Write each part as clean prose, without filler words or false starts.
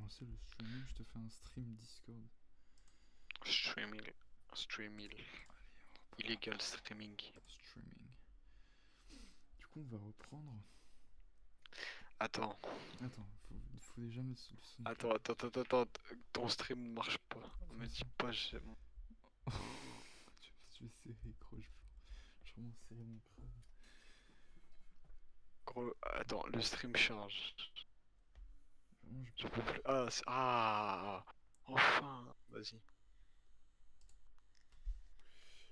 lancer le streaming, je te fais un stream Discord. Streaming. Streaming. Allez, on reprend. Illegal streaming. Streaming. Du coup, on va reprendre. Attends. Attends, faut déjà mettre le son. Attends. Ton stream marche pas. Me dis ça pas, j'ai. Je vais serrer, gros. Je vais vraiment serrer mon crâne. Gros, attends, le stream charge. Vraiment, Je peux plus. Ah, enfin. Vas-y.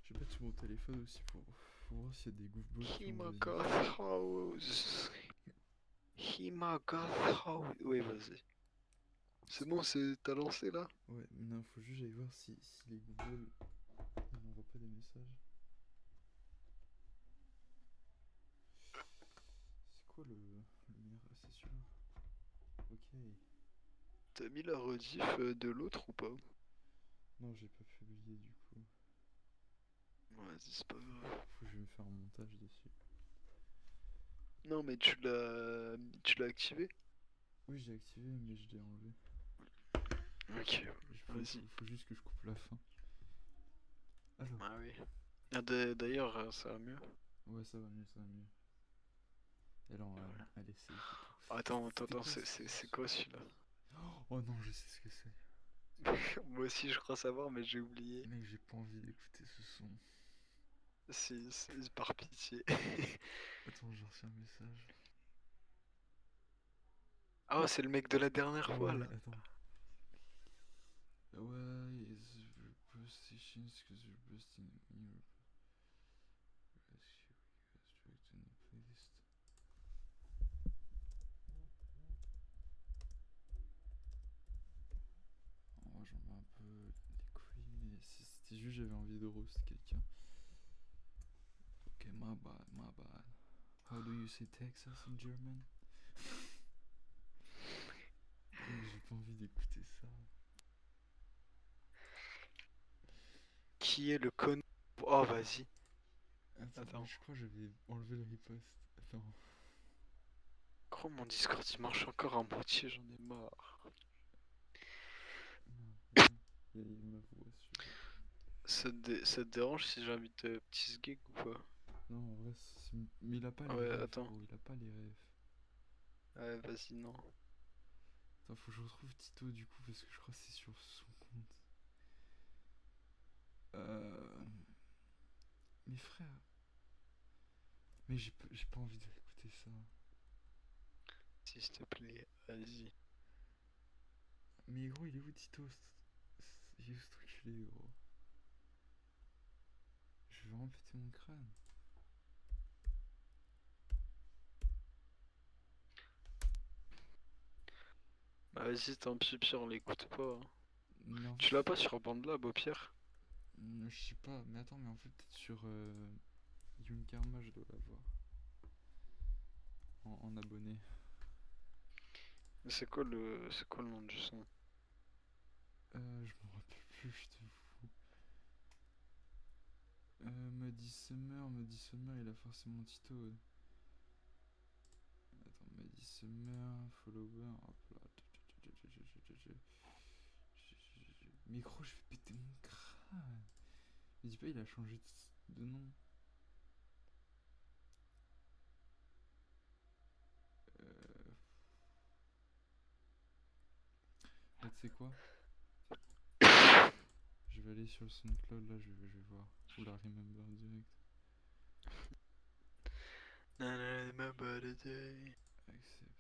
Je vais mettre sur mon téléphone aussi pour voir s'il y a des goofballs qui ont vas-y. Himagoth House. Himagoth House. Oui, vas-y. C'est bon, t'as lancé là? Ouais, mais non, faut juste aller voir si les goofballs ils m'envoient pas des messages. C'est quoi le meilleur? Ah, c'est celui-là. Ok. T'as mis la rediff de l'autre ou pas? Non, j'ai pas publié du coup. Vas-y, c'est pas grave. Faut que je vais me faire un montage dessus. Non, mais tu l'as activé? Oui, j'ai activé, mais je l'ai enlevé. Ok, Vas-y. Faut juste que je coupe la fin. Alors. Ah oui. D'ailleurs, ça va mieux. Ouais, ça va mieux, ça va mieux. Et là, allez, c'est tout. Attends, c'est quoi celui-là? Oh non, je sais ce que c'est. Moi aussi, je crois savoir, mais j'ai oublié. Mec, j'ai pas envie d'écouter ce son. C'est par pitié. Attends, j'ai reçu un message. Ah, c'est le mec de la dernière fois Ouais, là. attends. Why is repositions because you're boosting your restrict in the playlist. Oh, j'en mets un peu les couilles, mais c'était juste j'avais envie de roast quelqu'un. Ok, my bad. How do you say Texas in German? J'ai pas envie d'écouter ça. Qui est le con... Oh, vas-y. Attends. Je crois que j'avais enlevé le riposte. Attends. Gros, mon Discord il marche encore à moitié, j'en ai marre. Il y a ma voix sur. Ça te dérange si j'invite Petit Gig ou pas? Non, en vrai, mais il a pas les Ouais, rêves, attends. gros, il a pas les rêves. Ouais, vas-y, non. Attends, faut que je retrouve Tito du coup, parce que je crois que c'est sur son compte. Mes frères. Mais j'ai pas envie d'écouter ça. S'il te plaît, vas-y. Mais gros, il est où Tito? Il est où ce truc-là, gros? Je vais vraiment péter mon crâne. Bah, vas-y, tant pis, pire, on l'écoute pas. Hein. Mais en Tu fait, l'as pas sur BandLab au pire? je sais pas, mais attends, mais en fait, peut-être sur Young Karma, je dois l'avoir. En abonné. C'est quoi le nom du son? Je me rappelle plus, je te fous. Muddy Summer, il a forcément Tito. Ouais. Attends, Muddy Summer, follower, hop là. Micro, je vais péter mon crâne. Mais dis pas, il a changé de nom. Là, tu sais quoi? Je vais aller sur le SoundCloud, là, je vais voir. Ou la Remember direct. Remember the day. Accept.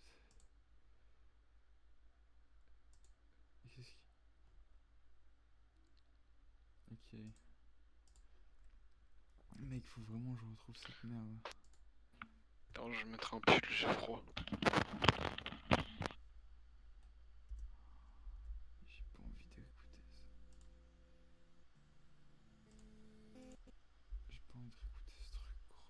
Qu'est-ce qui... Ok. Mec, faut vraiment que je retrouve cette merde. Attends, je vais mettre un pull, j'ai froid. J'ai pas envie d'écouter ça. J'ai pas envie de réécouter ce truc, gros.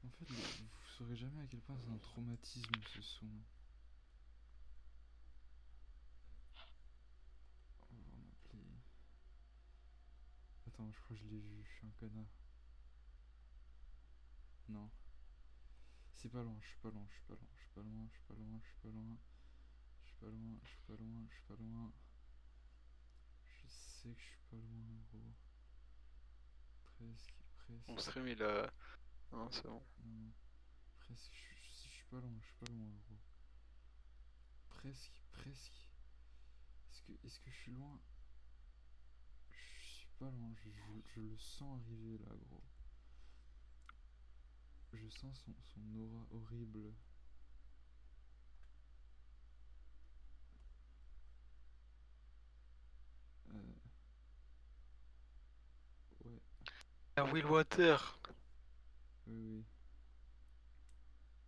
En fait, vous saurez jamais à quel point c'est un traumatisme ce son. On va voir m'appeler. Attends, je crois que je l'ai vu, je suis un connard. Non. C'est pas loin, je suis pas loin. pas loin, je suis pas loin, je suis pas loin. Je suis pas loin, je suis pas loin, je suis pas loin. Je sais que je suis pas loin, gros. Presque, Mon presque. stream il a. Non, c'est bon. Non, presque. Je suis pas loin, je suis pas loin, gros. Presque, presque. Est-ce que je suis loin? Je suis pas loin, je le sens arriver là, gros. Je sens son aura horrible. Euh, ouais, Ah, Will Water! oui, oui.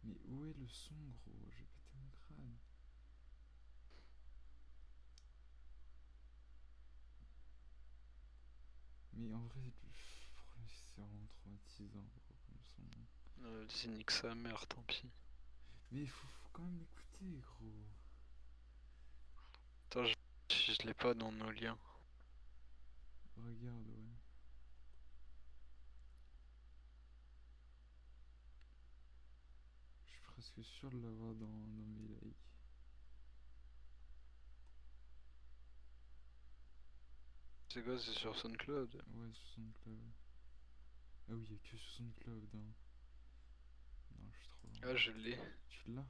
Mais où est le son, gros? J'ai pété mon crâne. Mais en vrai, c'est vraiment traumatisant, gros, comme son. Vas-y, nique sa mère, tant pis. Mais faut quand même l'écouter, gros. Attends, je l'ai pas dans nos liens. Regarde, ouais. Je suis presque sûr de l'avoir dans mes likes. C'est quoi, c'est sur SoundCloud? Ouais, sur SoundCloud. Ah oui, y'a que sur SoundCloud, hein. Non, je suis trop loin. Ah, je l'ai. Tu l'as?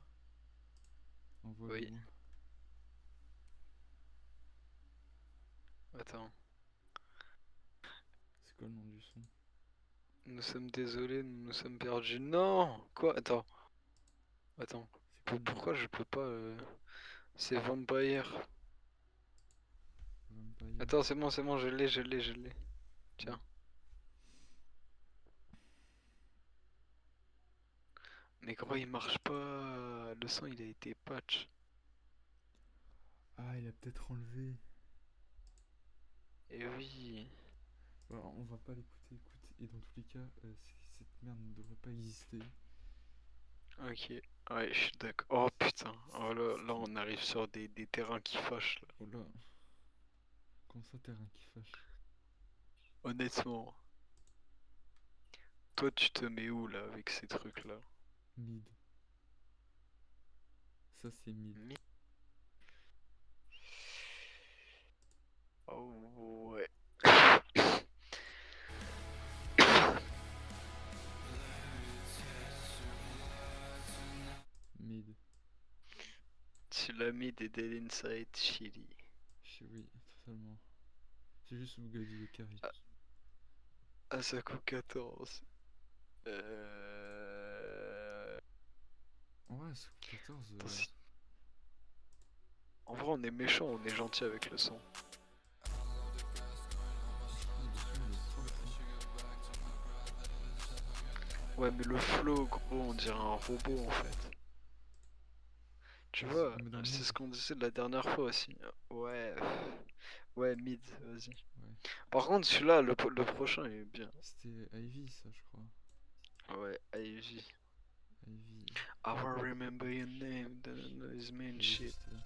Envoie-le Oui. moi. Attends. C'est quoi le nom du son? Nous sommes désolés, nous nous sommes perdus. Non! Quoi? Attends. Attends. C'est quoi le nom? Pourquoi je peux pas. C'est Vampire. Vampire. Attends, c'est bon, je l'ai, je l'ai, je l'ai. Tiens. Mais gros, il marche pas. Le son, il a été patch. Ah, il a peut-être enlevé. Eh oui. Bah, on va pas l'écouter, écoute. Et dans tous les cas, cette merde ne devrait pas exister. Ok. Ouais, je suis d'accord. Oh putain. Oh là, on arrive sur des terrains qui fâchent là. Oh là. Comment ça, terrain qui fâche? Honnêtement. Toi, tu te mets où là avec ces trucs là? Mid. Ça, c'est mid. Oh ouais. Mid. Tu l'as mis des Dead Inside Chili. Oui, totalement. C'est juste Bugatti de carry. Asako 14. Ouais, c'est 14. Attends, en vrai, on est méchant, on est gentil avec le son. Ouais, mais le flow, gros, on dirait un robot en fait. Tu Vas-y, vois, on met dans c'est mid. ce qu'on disait la dernière fois aussi. Ouais, ouais, mid, vas-y. Ouais. Par contre, celui-là, le prochain est bien. C'était Ivy, ça, je crois. Ouais, Ivy. Ivy. I will remember your name, is Je main l'avais shit. juste là.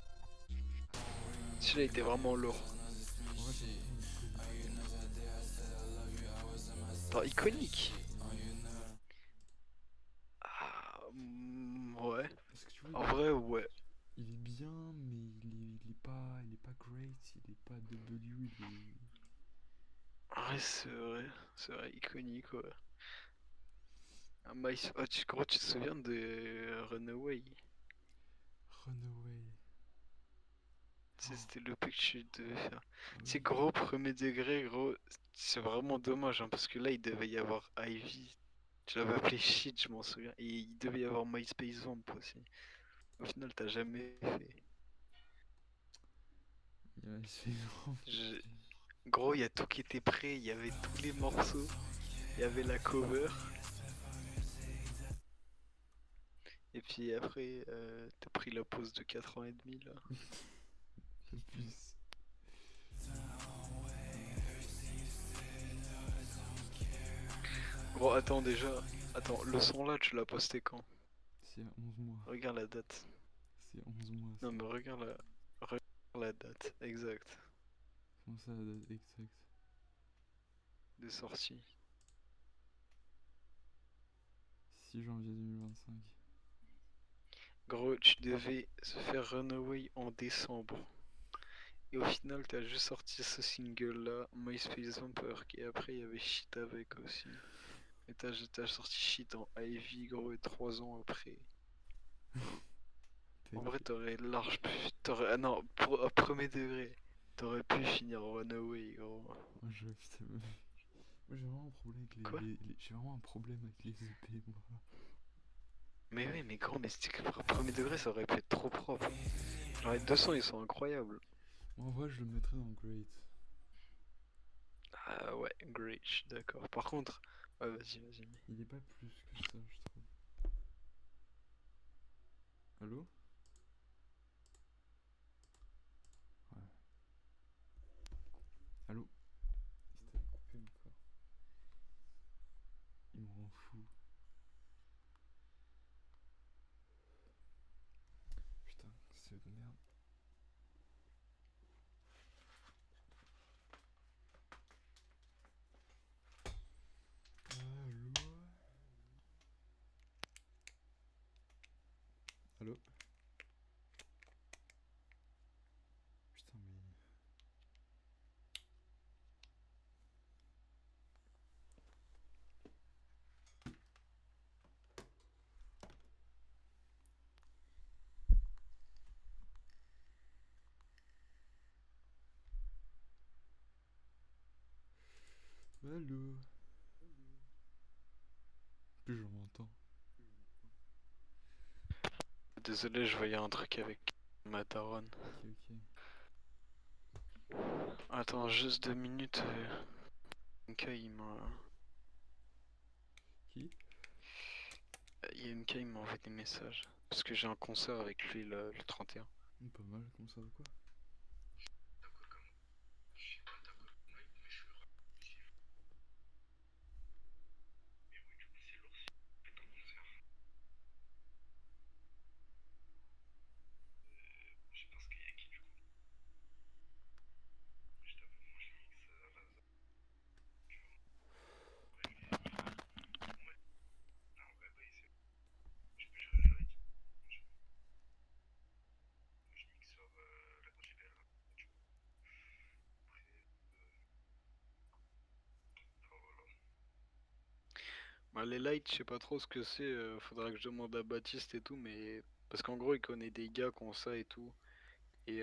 Celui-là était vraiment lourd. En vrai, c'est Attends, iconique. vraiment Ah, ouais. parce que tu vois, En vrai, ouais. il est bien, mais il est pas great, il est pas W, il est. En vrai, c'est vrai, iconique, ouais. Ah, oh, gros, tu te souviens de Runaway? Runaway. Tu sais, Oh, c'était le pic que tu devais faire. ah Tu sais, oui. gros, premier degré, gros, c'est vraiment dommage, hein, parce que là, il devait y avoir Ivy. Tu l'avais appelé Shit, je m'en souviens. Et il devait y avoir MySpace Vamp aussi. Au final, t'as jamais fait. Il a essayé Je- Gros, il y a tout qui était prêt, il y avait tous les morceaux, il y avait la cover. Et puis après, t'as pris la pause de 4 ans et demi là. le plus. Gros, attends déjà. Attends, le son là, tu l'as posté quand? C'est à 11 mois. Regarde la date. C'est 11 mois, ça. Non, mais regarde la date exacte Comment ça, la date exacte? de sortie. 6 janvier 2025. Gros, tu devais se faire Runaway en décembre. Et au final, t'as juste sorti ce single-là, MySpace Vampire, et après, il y avait Shit avec aussi. Et t'as sorti Shit en Ivy, gros, et 3 ans après. En vrai, T'inquiète. t'aurais large pu. Ah non, au premier degré, t'aurais pu finir Runaway, gros. Moi, putain, moi, j'ai vraiment un problème avec Quoi? j'ai vraiment un problème avec les EP, moi. Mais oui, mais gros, mais c'était que au premier degré, ça aurait pu être trop propre. Genre, les 200, ils sont incroyables. Moi, en vrai, je le mettrais dans Great. Ah ouais, great, je suis d'accord. Par contre, ouais, vas-y. Il est pas plus que ça, je trouve. Allô? Ouais. Allô? Il s'était coupé encore. Il me rend fou. Putain, c'est de merde. Allô? Allô? Putain, mais. Allô? Plus je m'entends. Désolé, je voyais un truc avec ma daronne. Ok. Attends, juste 2 minutes. MK, il m'a. Qui? IMK, il m'a envoyé des messages. Parce que j'ai un concert avec lui le 31. Pas mal, comme ça, de quoi? Bah, les lights, je sais pas trop ce que c'est. Faudra que je demande à Baptiste et tout, mais. Parce qu'en gros, il connaît des gars qui ont ça et tout. Et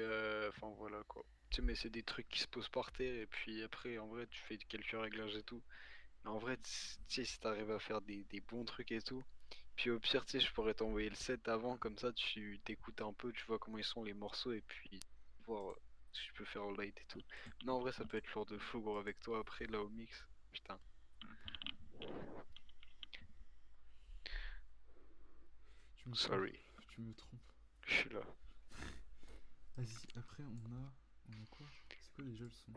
enfin voilà quoi. Tu sais, mais c'est des trucs qui se posent par terre et puis après, en vrai, tu fais quelques réglages et tout. Mais en vrai, tu sais, si t'arrives à faire des bons trucs et tout. Puis au pire, tu sais, je pourrais t'envoyer le set avant, comme ça tu t'écoutes un peu, tu vois comment ils sont les morceaux et puis voir si tu peux faire en light et tout. Non, en vrai, ça peut être lourd de fou, gros, avec toi après là au mix. Putain, Tu me trompes. sorry, Tu me trompes. je suis là. Vas-y, après, on a quoi? C'est quoi déjà le son?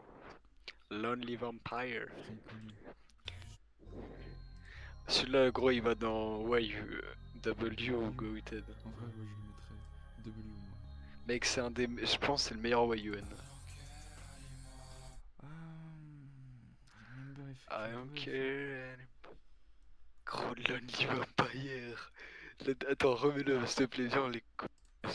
Lonely Vampire. Putain, il connaît. Celui-là, gros, il va dans W ou W. Go Wicked. En vrai, ouais, je le mettrais W, moi. Mec, c'est un des. Je pense que c'est le meilleur YUN. Remember if I I can don't do it. care anymore. Gros Lonely Vampire. Attends, remets-le, s'il te plaît, viens, on l'écoute. Là.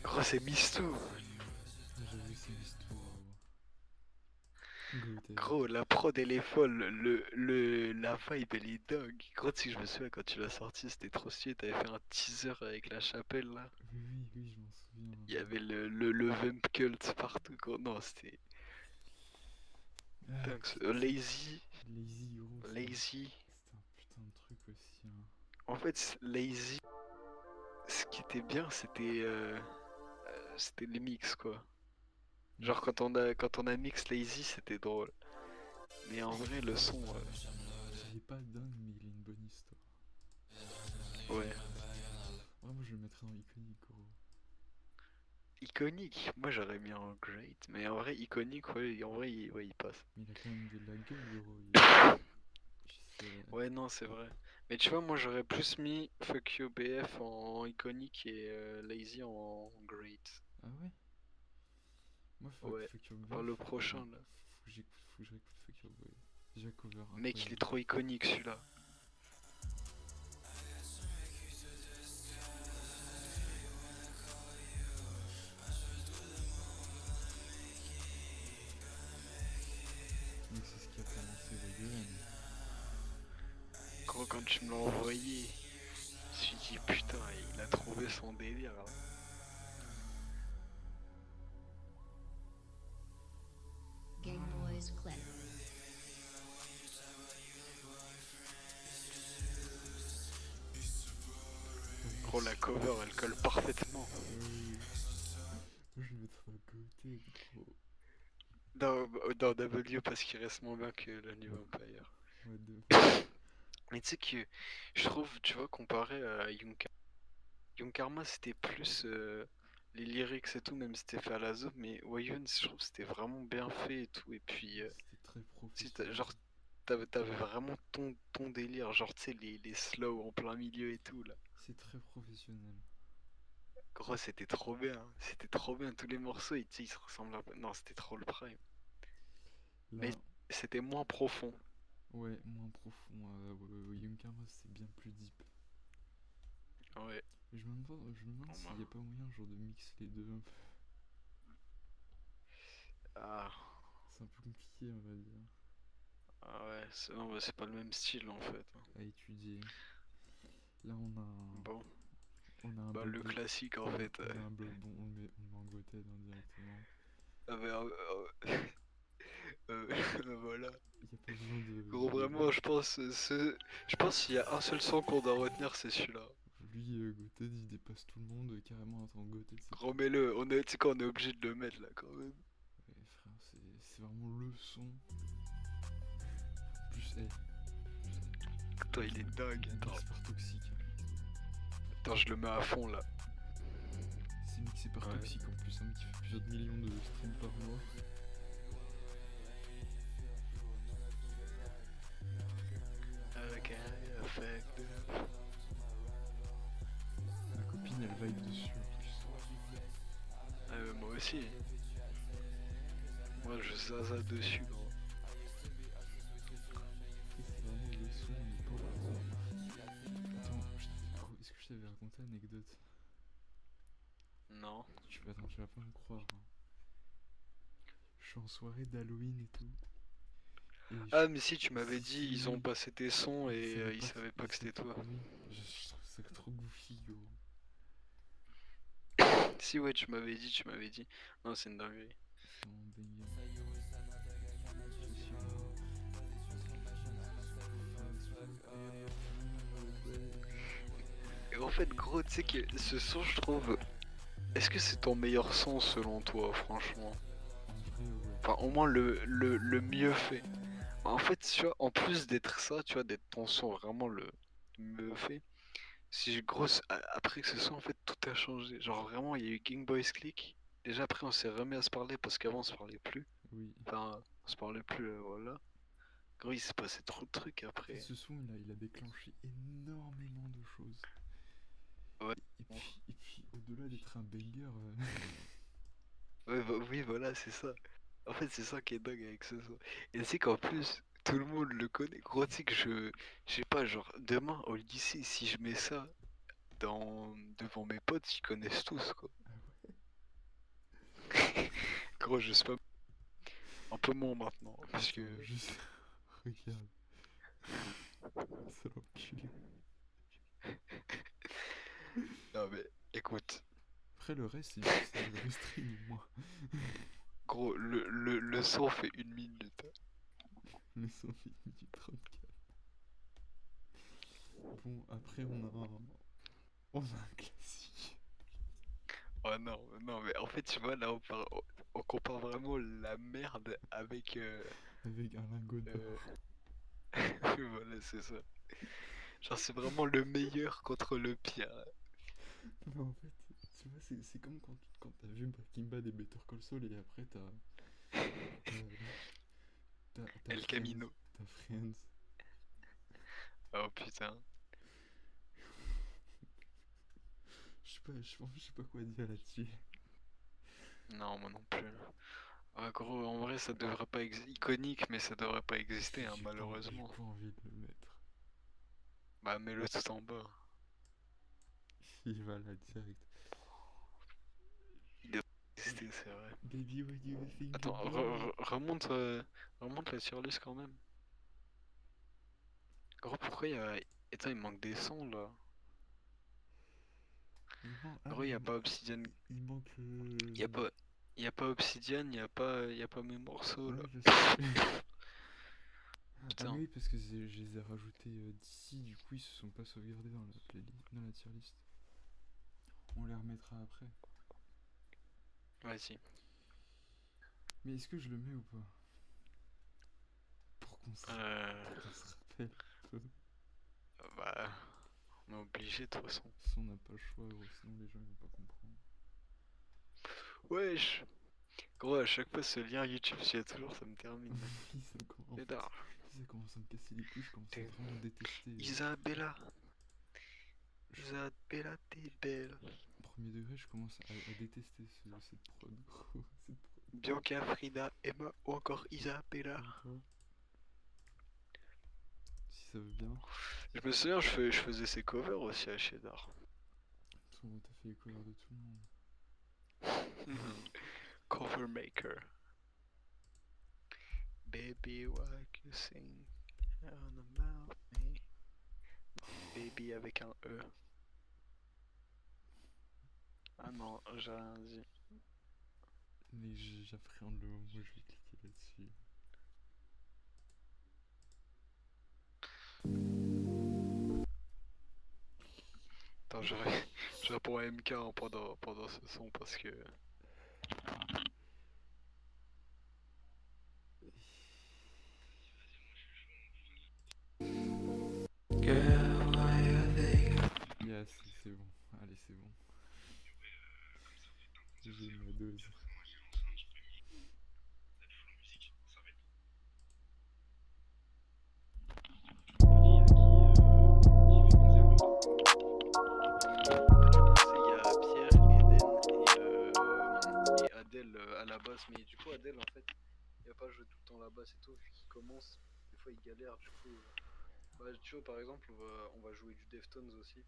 Gros, c'est Mistou. J'avoue, c'est juste tout. Goated. Gros, la prod elle est folle, la vibe elle est dingue. Gros, si je me souviens quand tu l'as sorti, c'était trop stylé. T'avais fait un teaser avec la chapelle là. Oui, je m'en souviens. Il y avait le Vamp Cult partout. Gros, non, c'était Ah, dingue. putain. Lazy, Lazy, gros, Lazy. c'était un putain de truc aussi. Hein. En fait, Lazy, ce qui était bien, c'était les mix quoi. Genre quand on a mix Lazy, c'était drôle. Mais en vrai, le son, Il est pas dingue, mais il a une bonne histoire. ouais. Ouais, moi je le mettrais dans Iconic, gros. Iconique, moi j'aurais mis un great, mais en vrai, iconique, ouais, en vrai, ouais, il passe. Mais il a quand même de la gueule, gros. Je sais. Ouais, non, c'est vrai. Mais tu vois, moi j'aurais plus mis Fuck You BF en iconique et Lazy en great. Ah ouais? Moi, Ouais, Fuck Your enfin Boy, le attends, prochain là. faut que je réécoute Fuck Your Boy. Déjà, cover Mec, il est incroyable. trop iconique celui-là. Mec, c'est ce qui a fait lancer Wayon. Gros, quand tu me l'as envoyé, je me suis dit putain, il a trouvé son délire là. Game Boys Clip. Gros, la cover elle colle parfaitement. Moi, je vais mettre à côté, gros. Dans W parce qu'il reste moins bien que la New Empire. Ouais, de... Mais tu sais que je trouve, tu vois, comparé à Young Karma, c'était plus les lyrics et tout, même si c'était fait à la zone, mais Wayun, je trouve que c'était vraiment bien fait et tout. Et puis, C'était très si professionnel. genre, t'avais vraiment ton délire, genre, tu sais, les slow en plein milieu et tout, là. C'est très professionnel. Gros, c'était trop bien, tous les morceaux, tu sais, ils se ressemblent un peu. Non, c'était trop le prime. Mais Là, c'était moins profond. ouais, moins profond. Young Karma, c'est bien plus deep. Ouais. Et je me demande Bon, s'il bah. n'y a pas moyen genre de mixer les deux un peu. Ah, C'est un peu compliqué, on va dire, ah ouais, non, bah, c'est pas le même style en fait. à étudier. Là, Bon, on a un bah bloc le de, classique en fait. on a un bloc, bon, on le met en Goten indirectement. Ah, mais, voilà. Il n'y a pas besoin Gros, de vraiment, je pense s'il y a un seul son qu'on doit retenir, c'est celui-là. lui, Goten, il dépasse tout le monde carrément. Attends, Goten, c'est quoi? Remets-le, tu sais quoi, on est obligé de le mettre là quand même. Ouais, frère, c'est vraiment le son. Plus, Attends, il est dingue, il est attends. mixé par Toxic. Attends, je le mets à fond là. C'est mixé par Ouais. Toxic en plus, un mec qui fait plusieurs millions de streams par mois. Ok, affect. Ma copine, elle vibe dessus en plus. Moi aussi. Moi, je zaza dessus, gros. C'est vraiment le son, il est pas. Attends, est-ce que je t'avais raconté l'anecdote? Non. Attends, tu vas pas me croire, hein. Je suis en soirée d'Halloween et tout. Ah, mais si, tu m'avais dit, Si, ils ont oui. passé tes sons et ils Pas savaient pas que c'était toi. Oui, je trouve ça trop goofy, gros. Si, ouais, tu m'avais dit. Non, c'est une dinguerie. C'est un banger. Et en fait, gros, tu sais que ce son, je trouve. Est-ce que c'est ton meilleur son selon toi, franchement? En vrai, ouais. Enfin, au moins le mieux fait. En fait, tu vois, en plus d'être ça, tu vois, d'être ton son vraiment le mieux fait, si grosse. Après que ce soit, en fait, tout a changé. Genre, vraiment, il y a eu King Boys Click. Déjà, après, on s'est remis à se parler parce qu'avant, on se parlait plus. Oui. Enfin, on se parlait plus, voilà. Gros, il s'est passé trop de trucs En fait, après. ce son, il a déclenché énormément de choses. Ouais. Et puis au-delà d'être un banger, Ouais, oui, voilà, c'est ça. En fait, c'est ça qui est dingue avec ce son. Et c'est qu'en plus, tout le monde le connaît. Gros, tu sais que je sais pas, genre, demain au lycée, si je mets ça devant mes potes, ils connaissent tous, quoi. Gros, je sais pas. Un peu moins maintenant, parce que. attends, juste regarde, sale enculé. Non, mais écoute, Après le reste, c'est du vrai stream, moi. gros, le son fait 1 minute. Le son fait 1 minute 34. Bon, après on a un classique. Oh non, non, mais en fait, tu vois, là, on compare vraiment la merde avec. Avec un lingot Euh, d'or. voilà, c'est ça. Genre, c'est vraiment le meilleur contre le pire. Mais en fait, tu vois, c'est comme quand t'as vu Breaking Bad et Better Call Saul et après t'as, t'as El Friends. Camino. T'as Friends. Oh putain. je sais pas quoi dire là-dessus. Non, moi non plus. Ah, gros, en vrai, ça devrait pas exister. Iconique, mais ça devrait pas exister, hein, J'ai malheureusement. pas envie de le mettre. Bah, mets-le tout en bas. Il va là direct. Il devrait exister, c'est vrai. Baby, what do you think Attends, about? remonte la surliste quand même. Gros, pourquoi il y a. Attends, il manque des sons là. Gros, il y a pas Obsidian. Il manque le. Y a pas. Y a pas Obsidian, y a pas mes morceaux là. Ouais, je sais. Ah Putain. mais oui, parce que je les ai rajoutés d'ici, du coup ils se sont pas sauvegardés dans dans la tier list. On les remettra après. Vas-y. Mais est-ce que je le mets ou pas? Pour qu'on se rappelle. Bah. On est obligé de toute façon. Si on n'a pas le choix, gros, sinon les gens ils vont pas comprendre. Wesh. Gros, à chaque fois ce lien YouTube, j'y ai toujours, ça me termine. Oui, ça commence, Pédard. ça commence à me casser les couilles, je commence à vraiment détester. Isabella. Isabella, t'es belle. Premier degré, je commence à détester cette prod, gros. Cette prod. Bianca, Frida, Emma ou encore Isabella. Si ça veut bien. Je me souviens, je faisais ses covers aussi à Cheddar. T'as fait les covers de tout le monde. Cover maker. Baby, what you sing on about me? Baby avec un E. Ah non, j'ai rien dit. Mais j'appréhende le moment où je vais cliquer là-dessus. Attends, je réponds à MK hein, pendant ce son parce que. Yes, c'est bon. Allez, c'est bon. J'ai ma dose. Il y a Pierre, Eden et Adèle à la basse, mais du coup Adèle en fait il va pas jouer tout le temps la basse et tout, vu qu'il commence, des fois il galère, du coup bah, tu vois par exemple on va jouer du Deftones aussi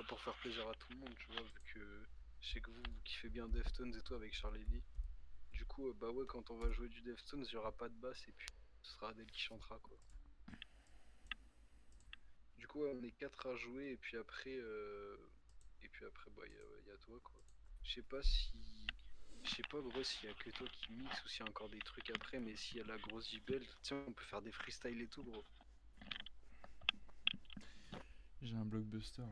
pour faire plaisir à tout le monde, tu vois, vu que je sais que vous kiffez bien Deftones et tout avec Charlie Lee. Du coup bah ouais, quand on va jouer du Deftones, il y aura pas de basse et puis ce sera Adèle qui chantera quoi. Du coup, ouais, on est 4 à jouer et puis après, bah, y a toi quoi. Je sais pas si, je sais pas gros s'il y a que toi qui mixe ou s'il y a encore des trucs après, mais s'il y a la grosse J-Belt, tiens, on peut faire des freestyles et tout gros. J'ai un blockbuster là.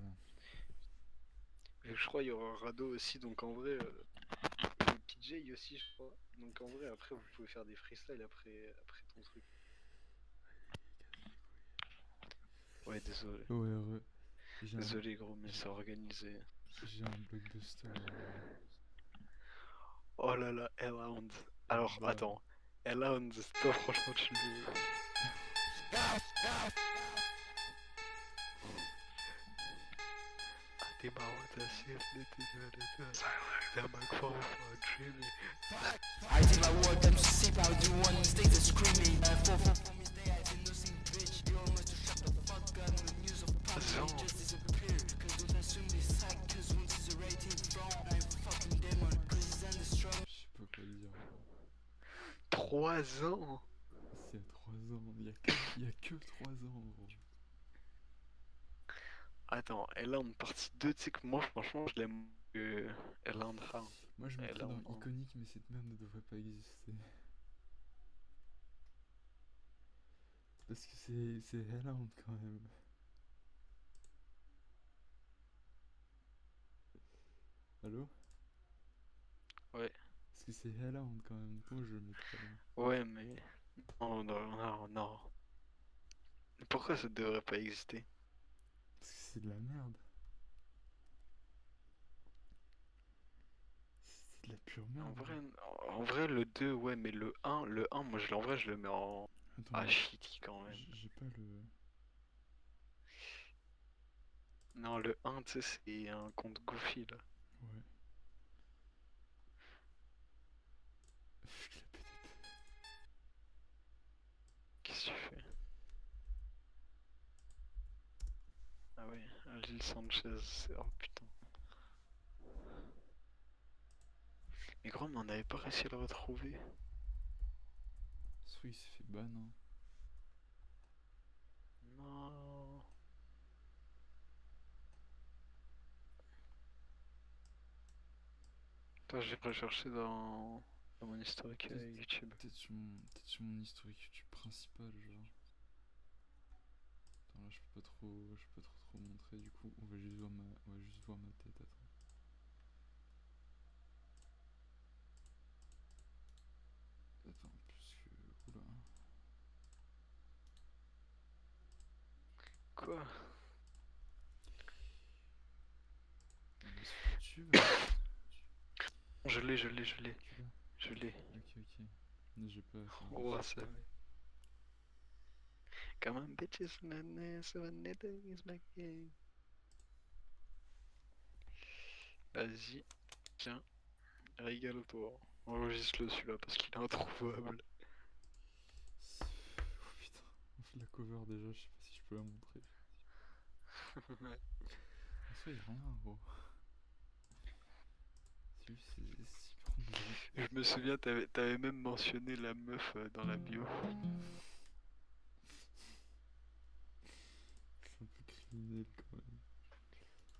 Et je crois il y aura Rado aussi, donc en vrai, PJ aussi je crois. Donc en vrai après vous pouvez faire des freestyles après ton truc. Ouais désolé. Ouais. Désolé gros mais c'est organisé. J'ai un blockbuster. Oh là là, Hellhound. Alors Bah. attends, Hellhound, toi franchement tu le. I did my work, them sleep, I do one state of screaming. For me, stay, I did no sing, bitch. You almost to shut the fuck up. The news of power just disappear. Cause don't assume this sack, cause once is a rating from I'm fucking demon, cause it's under struggle. Je sais pas quoi dire. 3 ans. C'est à 3 ans. Il y a que 3 ans, gros. Attends, Hellhound partie 2, tu sais que moi franchement je l'aime que Hellhound Hound. Moi je mettrais dans Hellhound, iconique, mais cette merde ne devrait pas exister. Parce que c'est Hellhound quand même. Allô? Ouais. Parce que c'est Hellhound quand même. Comment je le mettrais là? Ouais mais. Non. Pourquoi ça devrait pas exister? Parce que c'est de la merde. C'est de la pure merde. En vrai le 2 ouais mais le 1 moi en vrai je le mets en. Attends, Ah shitty quand même. j'ai pas le. Non, le 1, tu sais, c'est un compte Goofy là. Ouais. Fuck la pédette. Qu'est-ce que tu fais? Ah ouais, Gilles Sanchez. Oh putain. Mais gros, mais on n'avait pas réussi à le retrouver. Soit il s'est fait ban, hein. Non. Attends, j'ai recherché dans mon historique YouTube. Peut-être sur mon historique YouTube principal, genre. Attends, là, je peux pas trop montrer, du coup, on va juste voir ma tête, attends. Attends, plus que... Oula. Quoi? On va sur YouTube. Je l'ai. Tu l'as? Je l'ai. Ok. Mais j'ai pas... Attends, Oh, ça va. Come on, bitches, madness, one is my game. Vas-y, tiens, régale-toi. Enregistre-le celui-là parce qu'il est introuvable. Oh putain, on fait la cover déjà, je sais pas si je peux la montrer. En soi, y'a rien, gros. C'est juste, c'est hyper bizarre. Je me souviens, t'avais même mentionné la meuf dans la bio. C'est un peu criminel quand même.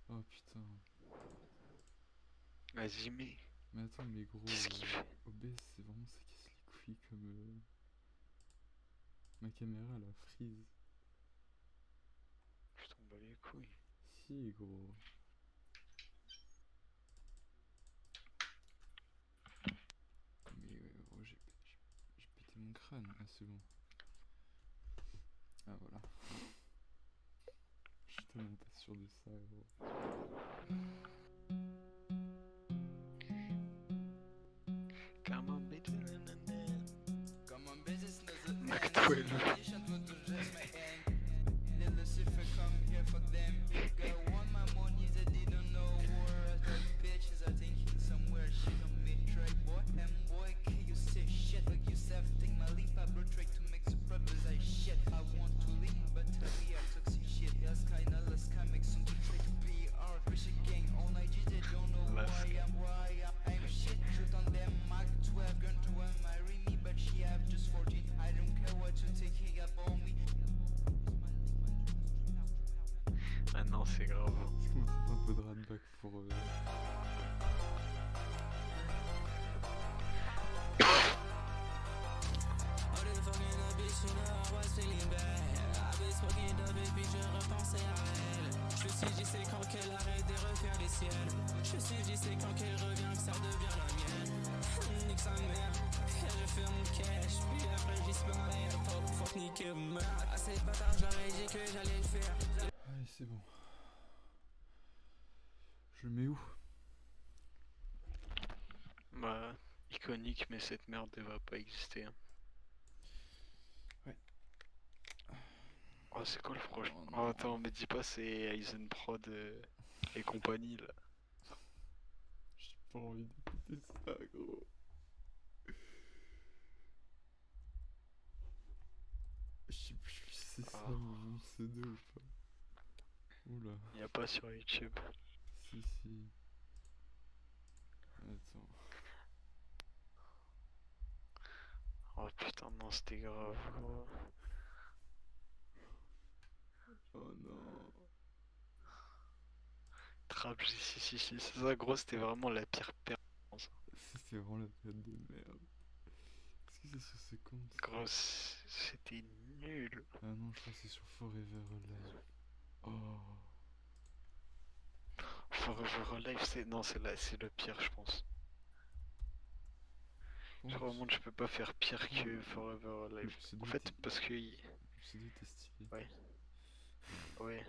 Oh putain. Vas-y, mais Mais attends, mais gros, qu'est-ce qu'il fait? OBS, c'est vraiment ça casse les couilles comme... Ma caméra, elle a freeze. Je t'en bats les couilles. Si, gros. Mais gros, j'ai pété mon crâne. Ah, c'est bon. Ah, voilà. Je suis tellement pas sûr de ça, gros. Come on, bitches, Come on, business, McDwell. Lucifer come here, fuck them. Girl want my money, they didn't know where the bitches are thinking somewhere shit on me. Try boy, and boy, can you say shit like yourself? Take my leap, I brought trick to make the brothers I shit. I want to lean, but we are toxic shit. Yes, kinda less comic, soon to try to be our fish gang. All night, they don't know who I am, I'm shit. Shoot on them, Mark 12, gun to marry me, but she have just 14. I don't care what you taking up on me. Ah non, c'est grave. Est-ce qu'on va faire un peu de runback pour... Je suis dit c'est quand qu'elle arrête de refaire les siennes. Je suis dit c'est quand qu'elle revient que ça devient la mienne. Nique sa mère, et je fais mon cash. Puis après j'y spend les fuck niquer meurt. Ah c'est pas tard, j'aurais dit que j'allais le faire. Allez, c'est bon. Je le mets où? Bah, iconique, mais cette merde, elle va pas exister. Hein. Ouais. Oh, c'est quoi le proche? Oh, Oh, non. attends, me dis pas c'est Eisenprod et compagnie là. J'ai pas envie d'écouter ça, gros. Je sais plus si c'est ça mon pseudo ou pas. Oula. Y a pas sur YouTube. Si. Attends. Oh putain, non, c'était grave. Gros. Oh non. Trap si, c'est ça, gros, c'était vraiment la pire perte. C'était vraiment la période de merde. Est-ce que c'est sur ce compte? Gros, c'était nul. Ah non, je crois que c'est sur Forever Alive. Oh. Forever Alive, c'est le pire, je pense. Comment Vraiment, je peux pas faire pire que le Forever Alive. pseudo En fait, était- parce que. Le pseudo était stylé. Ouais. Ouais.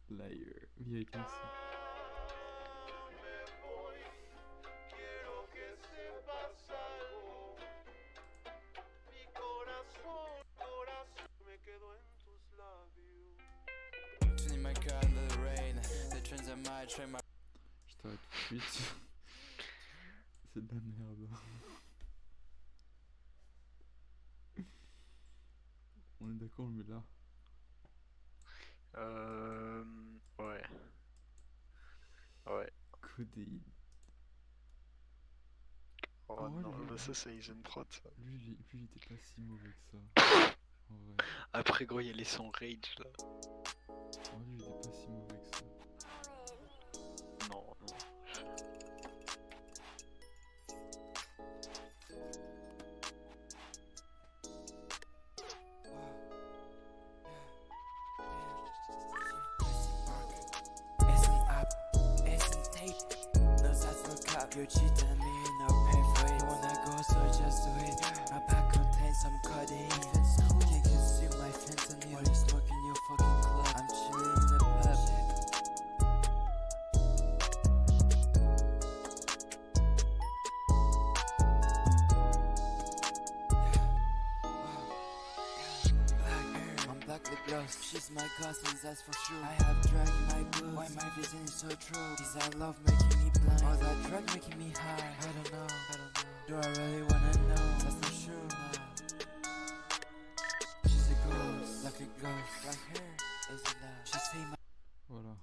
Liar. Oui, avec un C. To need my car under the rain. train my Je t'arrête tout de suite. C'est de la merde. On est d'accord, mais là. Ouais. Ouais. Codéine. Oh Ah ouais, non, lui, bah ça c'est Isenprod ça. lui, il était pas si mauvais que ça. En vrai. Après gros, il y a les sons rage là. Ouais, lui, il était pas si mauvais que ça. Non, non. You're cheating me, no pay for it. You wanna go, so just do it. My pack contains some codeine. Can't consume my fentanyl. While you smoke in your fucking club, I'm chilling in the pub. I'm black lip gloss. She's my cousin, that's for sure. I have drug in my blood. Why my vision is so true? Is that love making me blind? Or that drug making me high? I don't know. Do I really wanna know? That's not true. She's a ghost, like a ghost. Like her is a love. She's famous. Voilà.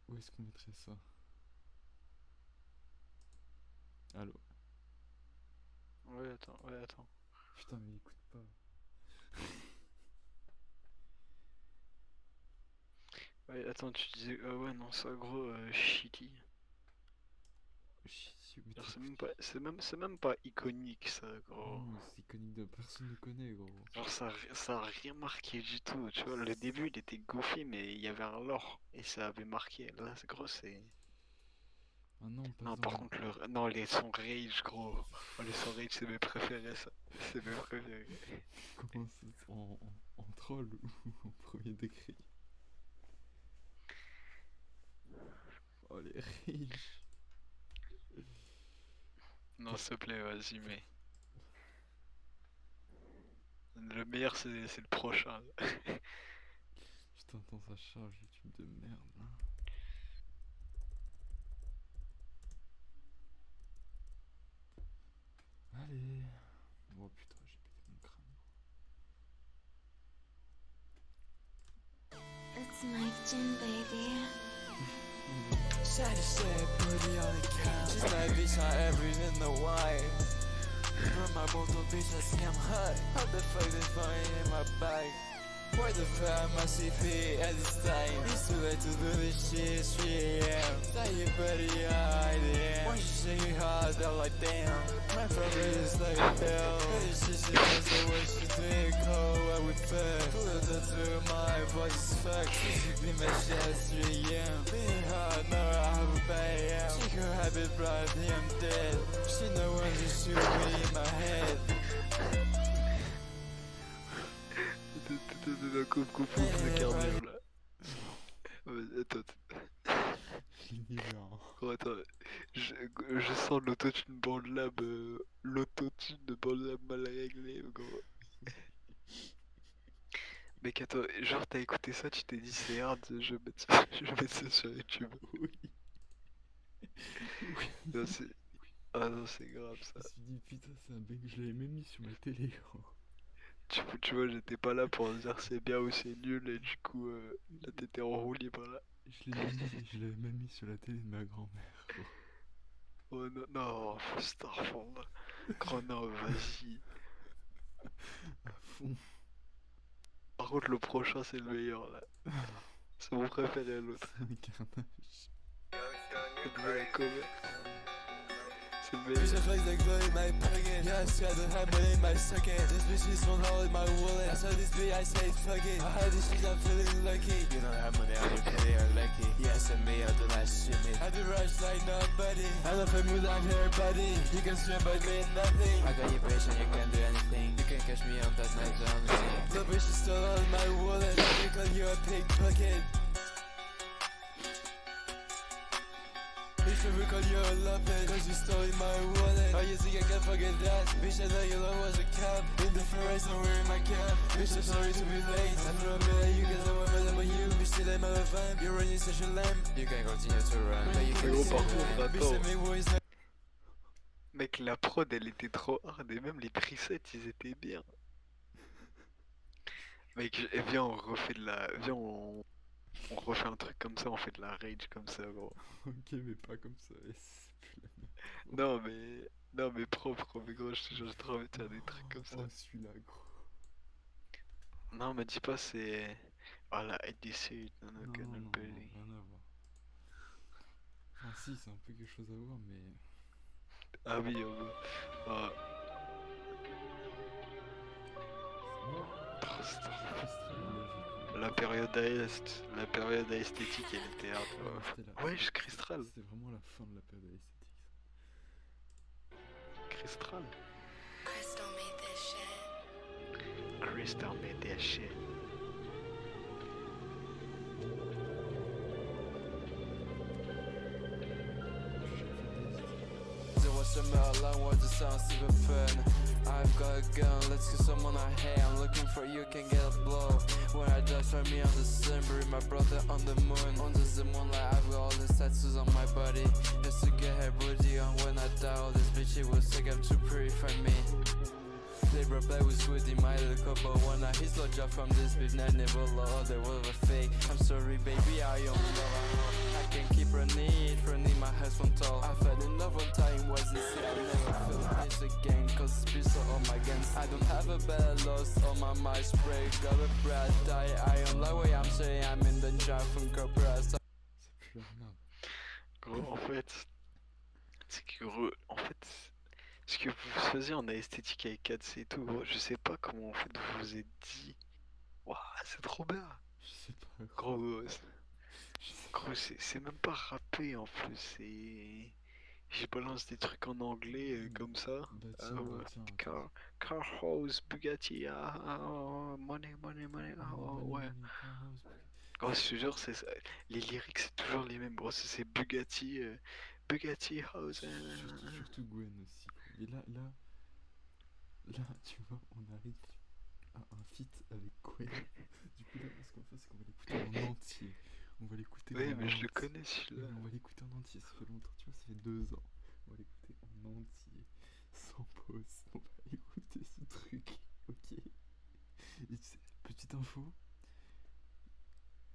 Où est-ce qu'on mettrait ça? Allô? Ouais, attends. Putain, mais écoute pas. Ouais, attends, tu disais. Ouais, non, ça gros, shitty. Genre, c'est même pas iconique ça, gros. Non, c'est iconique de personne ne connaît, gros. Genre, ça a rien marqué du tout. Tu vois, le début il était goofy, mais il y avait un lore et ça avait marqué. Là, c'est gros, c'est. Ah non, pas Non, par contre, non, les sons rage, gros. Oh, les sons rage, c'est mes préférés, ça. C'est mes préférés. Comment c'est en troll ou en premier degré? Oh, les rage. Non, s'il te plaît, vas-y, mais. Le meilleur, c'est le prochain. Putain, attends, ça charge, YouTube de merde, là. Allez. Oh putain, j'ai pété mon crâne. It's Mike Jin, baby. Shiny shit, booty on the couch. She's my bitch, I ever in the white. From my motor bitch, I see I'm hot. How the fuck this phone in my bag? Where the fuck my CP at this time? It's too late to do this shit, 3 AM. Tell your buddy I am. Why you shake it hard, I'm like damn. My favorite is like a bell. This shit is the way she do it, cold, what we fuck. Pull it to my voice is fuck. She be my shit at 3 AM. Being hard, no, I have a bad am. She could have it right, I'm dead. She know when to shoot me in my head. Coupe le cardio là. Attends. Je l'ai mis là. Gros, attends. Je sens l'autotune Bandlab, l'autotune de Bandlab mal réglé, gros. Mec, attends, genre t'as écouté ça, tu t'es dit c'est hard, je vais mettre ça sur YouTube. Oui. Non, ah non, c'est grave ça. Je me suis dit, putain, c'est un bug, je l'avais même mis sur ma télé, gros. Tu vois, j'étais pas là pour dire c'est bien ou c'est nul, et du coup, là t'étais en roue libre là. Je l'avais même mis sur la télé de ma grand-mère, gros. Oh non, non, Starfall. Gros, non, vas-y. À fond. Par contre, le prochain c'est le meilleur là. C'est mon préféré l'autre. C'est un carnage. C'est le Bitch, I meilleur. flex like glow in my pocket. Yeah, I got the hammer in my socket. This bitch is one hole in my wallet. I saw this bitch, I say fuck it. I had this shit, I'm feeling lucky. You don't have money, I'm okay, you're lucky. Yeah, send me out the last shit. I do rush like nobody. I love her mood like her body. You can swim but me nothing. I got your bitch and you can't do anything. You can catch me on that night zone. The bitch is still on my wallet. I think on you a pickpocket. bitch, I recall your loving, cause you stole my wallet. Oh, you think I can forget that? Bitch, I know your love was a cab. In the forest, I'm wearing my cap. Bitch, I'm sorry to be late. I feel a bit like you, cause I'm a better than you. Bitch, still I'm a fan. You're running such a lamb. You can continue to run, but you Mais can't gros, see par the contre, lamb. Bitch, attends. tell me what is that? Mec, la prod, elle était trop hard et même les presets, ils étaient bien. Mec, viens, on refait de la. Viens, on refait un truc comme ça, on fait de la rage comme ça, gros. Ok, mais pas comme ça. Et c'est plus la même. Non, mais. Non, mais propre, mais gros, je te jure, j'ai trop envie de faire des trucs comme ça. Oh, celui-là, gros. Non, me dis pas, c'est. Voilà, ADC, Non, non, non, Gun non, and non, Belly. rien à voir. Enfin, si, c'est un peu quelque chose à voir, mais. Ah oui, ah, trop C'est très logique. La période esthétique, elle était hard. C'était là. Wesh, Crystral. C'était vraiment la fin de la période esthétique. Crystral. Crystal made this shit. Crystal made that shit. Watch them out alone, watch the sounds of a pen. I've got a gun, let's get someone I hate. I'm looking for you, can get a blow. When I die, find me on December, my brother on the moon. Under the moonlight, I've got all these tattoos on my body. Just to get her booty on when I die. All this bitch, it was sick, I'm too pretty for me. Libra play with Woody, my little couple. When I his lot drop from this bitch, I never lost, there was a fake. I'm sorry, baby, I am love. I can keep running my head's from tall. I fell in love one time, wasn't sick. I never feel this again, cause it's been so on my guns. I don't have a bad loss on my mind spray. Got a brat die, I am like what I'm saying. I'm in the job from corporate. C'est plus la merde. Gros, en fait, c'est que gros, en fait, ce que vous faisiez en esthétique avec 4C et tout, gros, je sais pas comment en fait vous vous êtes dit. Waouh, c'est trop bien. Je sais pas. Gros, Je sais gros, c'est même pas rappé en plus, c'est. Je balance des trucs en anglais comme ça. Bah Ah tiens, ouais. bah tiens. Car house, Bugatti, money, ouais. Gros, je te jure, c'est ça. Les lyrics, c'est toujours les mêmes, gros. C'est Bugatti, Bugatti House. Surtout Gwen aussi. Et là, tu vois, on arrive à un feat avec Gwen. Du coup, là, ce qu'on va faire, c'est qu'on va l'écouter en entier. On va l'écouter Oui, en mais je le entier. connais celui-là. Oui, on va l'écouter en entier. Ça fait longtemps, tu vois, ça fait 2 ans. On va l'écouter en entier, sans pause. On va écouter ce truc, ok? Et tu sais, petite info,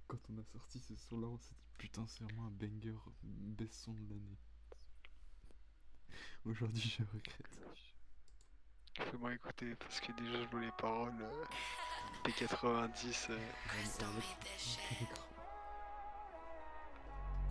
quand on a sorti ce son-là, on s'est dit putain, c'est vraiment un banger, best son de l'année. Aujourd'hui, je regrette. Fais-moi écouter parce que déjà je vois les paroles P90. Crystal made this shit.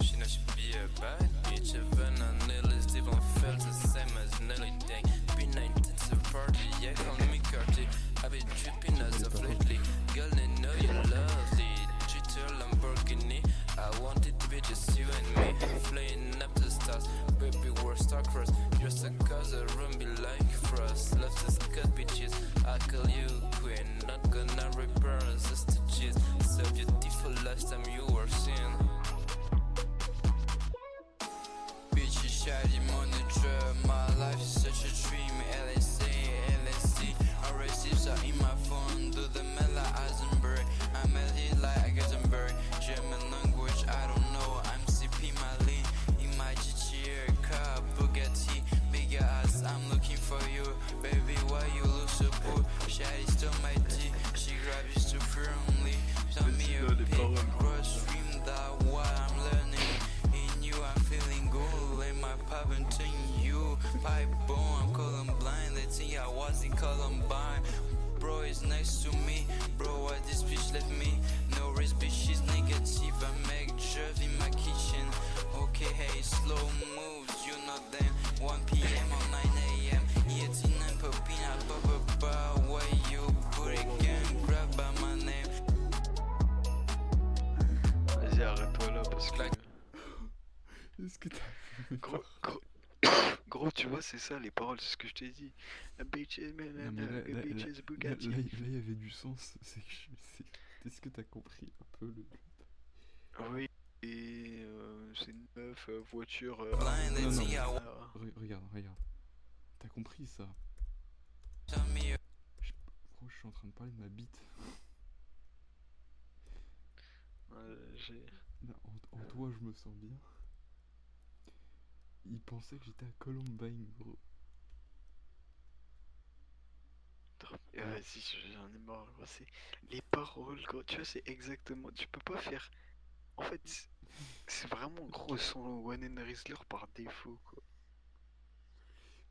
She knows she be a bad bitch, even a nail deep on felt the same as Nelly Dang. P19 to party, yeah, call me Cardi. I've been tripping as of lately. Girl, they know you're lovely. Treat her Lamborghini. I want it to be just you and me. Flying up the stars, baby, we're star-crossed. Just a cause the room be like frost. Love to cut bitches. I call you queen. Not gonna repair the stitches. So beautiful last time you were seen. Bitchy, shady money drug. My life is such a dream. LSC. Our receipts are in my phone. Do the mail like Eisenberg. I'm LE like Gothenburg. German language, I don't know. I'm CP my lean. In my GTR car, Bugatti. Big ass, I'm looking for you. Baby, why you look so poor? Shady still my D. She grabs you too firmly. Tell me a big crush. Dream that what I'm learning. In you, I'm feeling good. Let my pop into you. Pipe bone, I'm colorblind. They think I wasn't Columbine. Bro is next to me. Bro, why this bitch left me? No risk, bitch, she's negative. I make jerk in my kitchen. Okay, hey, slow moves, you know them. 1 p.m. or 9 a.m. Eating and popping out of bar. Where you put it, gang, grab by my name. Vas-y, arrête-toi là parce que. Est-ce que t'as vu Gros, tu vois, c'est ça les paroles, c'est ce que je t'ai dit. Bitches, Non, mais bitches, Bugatti. là, il y avait du sens. Est-ce que t'as compris un peu le. Oui, et c'est une meuf meuf voiture. Blind, Non, let's non. see how Regarde. T'as compris ça? tell me Gros, je suis en train de parler de ma bite. J'ai. Non, en toi, je me sens bien. Il pensait que j'étais à Columbine, gros. Vas-y, j'en ai marre, gros. C'est les paroles, gros. Tu vois, c'est exactement. Tu peux pas faire. En fait, c'est vraiment gros son One and Rizzler par défaut, quoi.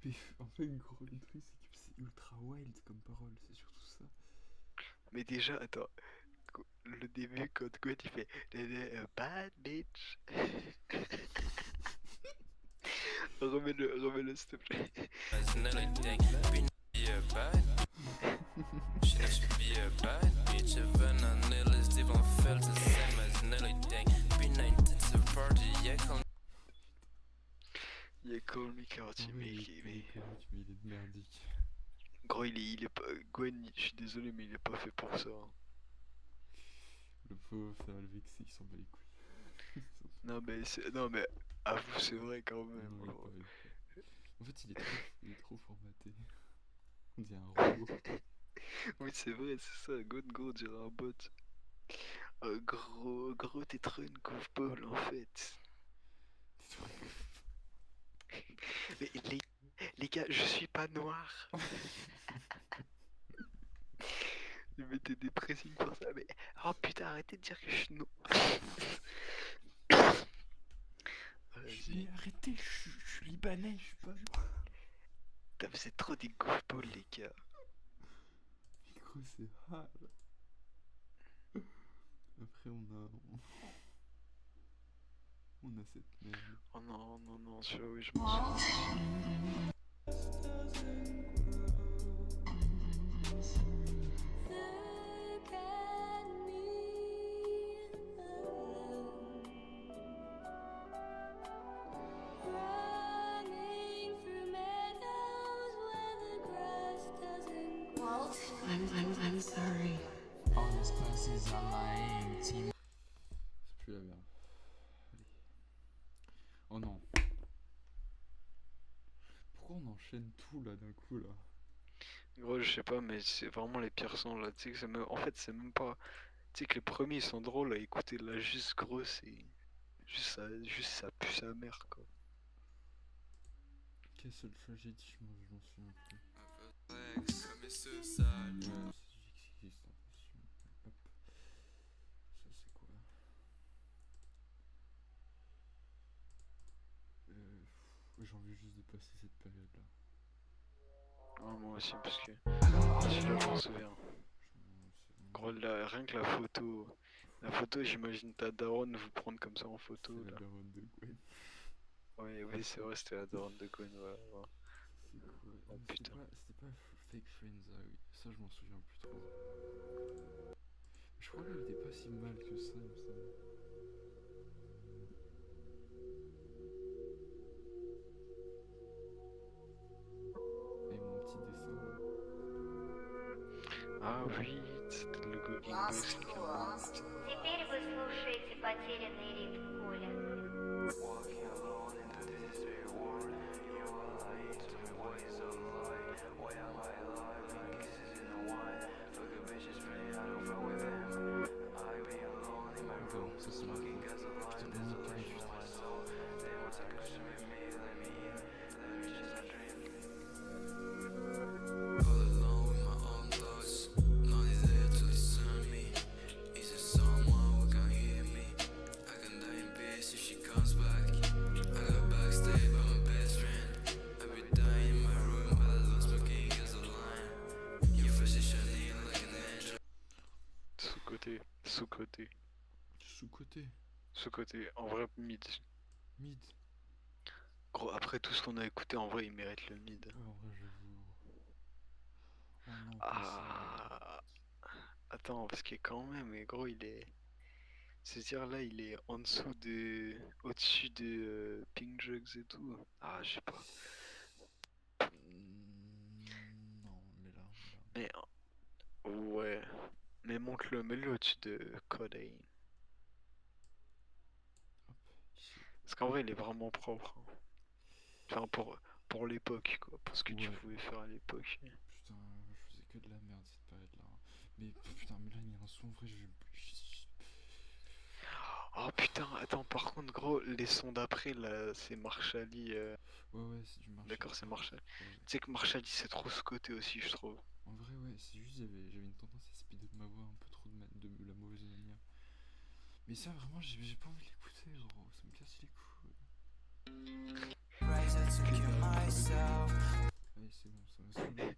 Mais en fait, gros, le truc, c'est que c'est ultra wild comme parole, c'est surtout ça. Mais déjà, attends. Le début, quand Gwen il fait bad bitch. Remets-le s'il te plaît. Nelly denk bin je bad She knows she be a bad bitch Even a nihilist even felt the same as Nelly denk bin 19 party yeah call Il y a Call Me Carty, Ouais, mais, il est comique, mais il est merdique. gros, il est pas. Gwen, je suis désolé, mais il est pas fait pour ça, hein. Le pauvre, ça va le vexer, il s'en bat les couilles. Non, mais avoue, c'est vrai quand Non, même, il est gros. pas fait. En fait, il est trop formaté. On dirait un robot. Oui, c'est vrai, c'est ça. Gwen, gros, dirait un bot. Gros, t'es trop une goofball en fait. Mais les gars, je suis pas noir. Ils mettaient des pressings pour ça, mais. Oh putain, arrêtez de dire que je suis noir. Vas-y. Mais arrêtez, je suis libanais, je suis pas noir. Putain, mais c'est trop des goofballs, les gars. Mais gros, c'est hard. Après, on a cette merde. Oh non, celui-là, oui, je m'en souviens. Look at me alone, running through meadows where the grass doesn't grow. I'm sorry. All these pussies are lying team C'est plus la merde. Allez. Oh non. Pourquoi on enchaîne tout là d'un coup là? Gros, je sais pas, mais c'est vraiment les pires sons là. Tu sais que c'est même. En fait, c'est même pas. Tu sais que les premiers ils sont drôles à écouter là, juste gros, c'est. Juste ça pue sa mère, quoi. Castle Tragedy, je m'en souviens plus. commit suicide Ouais, ça existe en version. Hop. Ça c'est quoi? J'ai envie juste de passer cette période là. Ah, moi aussi, parce que. Celui-là, je m'en souviens. C'est Gros, là, rien que la photo. La photo, j'imagine ta daronne vous prendre comme ça en photo la là. daronne de Gwen. Ouais, oui, c'est vrai, c'était la daronne de Gwen, ouais. C'est quoi? Oh, Non, putain. C'était pas Fake Friends, ah oui. Ça, je m'en souviens plus trop. Je crois qu'il était pas si mal que ça, il me semble. Et mon petit dessin là. Ah oui, c'était le logo Game Boy, c'est carrément. Теперь вы слушаете потерянный ритм поля. Attends, ça c'est marqué. Putain, 1 minute 48. all alone with my own thoughts no one's there to listen to me is there someone who can hear me I can die in peace if she comes back I got backstage by my best friend I be dying in my room but I love smoking as a line your face is shining like an angel Sous-côté. Sous-côté. Sous-côté. En vrai, mid. Mid. Gros, après tout ce qu'on a écouté, en vrai, il mérite le mid. Ouais, en vrai, j'avoue. Oh non, Ah. Attends, parce que quand même, mais gros, il est. C'est-à-dire là, il est en dessous de. Au-dessus de Pink Jugs et tout. Ah, je sais pas. Non, mais là. Mais. Ouais. Mais monte-le, mets-le au-dessus de Codeine. Hop, ici. Parce qu'en vrai, il est vraiment propre, hein. Enfin, pour l'époque, quoi. Pour ce que tu Ouais. pouvais faire à l'époque. Putain, je faisais que de la merde cette période-là, hein. Mais putain, mais là, il y a un son, en vrai, Oh putain, attends, par contre, gros, les sons d'après, là, c'est Marshally. Ouais, ouais, c'est du Marshall. D'accord, c'est Marshall. Ouais. Tu sais que Marshally, c'est trop ce côté aussi, je trouve. En vrai, ouais, c'est juste, j'avais une tendance à speed up ma voix un peu trop de la mauvaise manière. Mais ça, vraiment, j'ai pas envie de l'écouter, gros. Ça me casse les couilles. Razor to kill myself. Allez, c'est bon, ça m'a saoulé.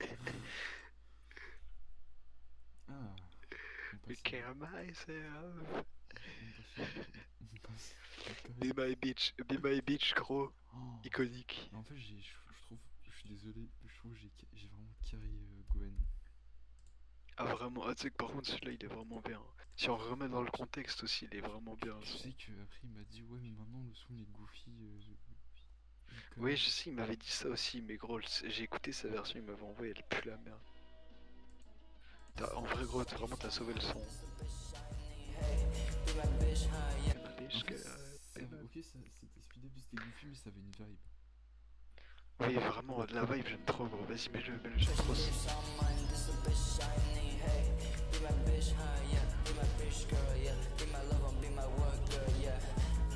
Ah, on passe Okay, à... myself. On passe Be my bitch, gros. Oh. Iconique. En fait, je trouve, je suis désolé, je trouve que j'ai vraiment carré Gwen. Ah, vraiment, ah, tu sais que par contre, celui-là, il est vraiment bien. Si on remet dans le contexte aussi, il est vraiment bien. Je ce son. sais qu'après, il m'a dit, ouais, mais maintenant, le son, il est goofy. Oui, je sais, il m'avait dit ça aussi, mais gros, j'ai écouté sa version, il m'avait envoyé, elle pue la merde. En vrai, gros, vraiment, t'as sauvé le son. Be my bitch, huh? Yeah. Ok, c'était speed up, c'était goofy, mais ça avait une vibe. Oui, vraiment, la vibe, j'aime trop, gros. Vas-y, mets-le, j'aime trop. Lips on mine, this a bitch shiny, hey. Be my bitch, huh? Yeah. Be my bitch, girl, yeah. Be my lover, be my work, girl, yeah.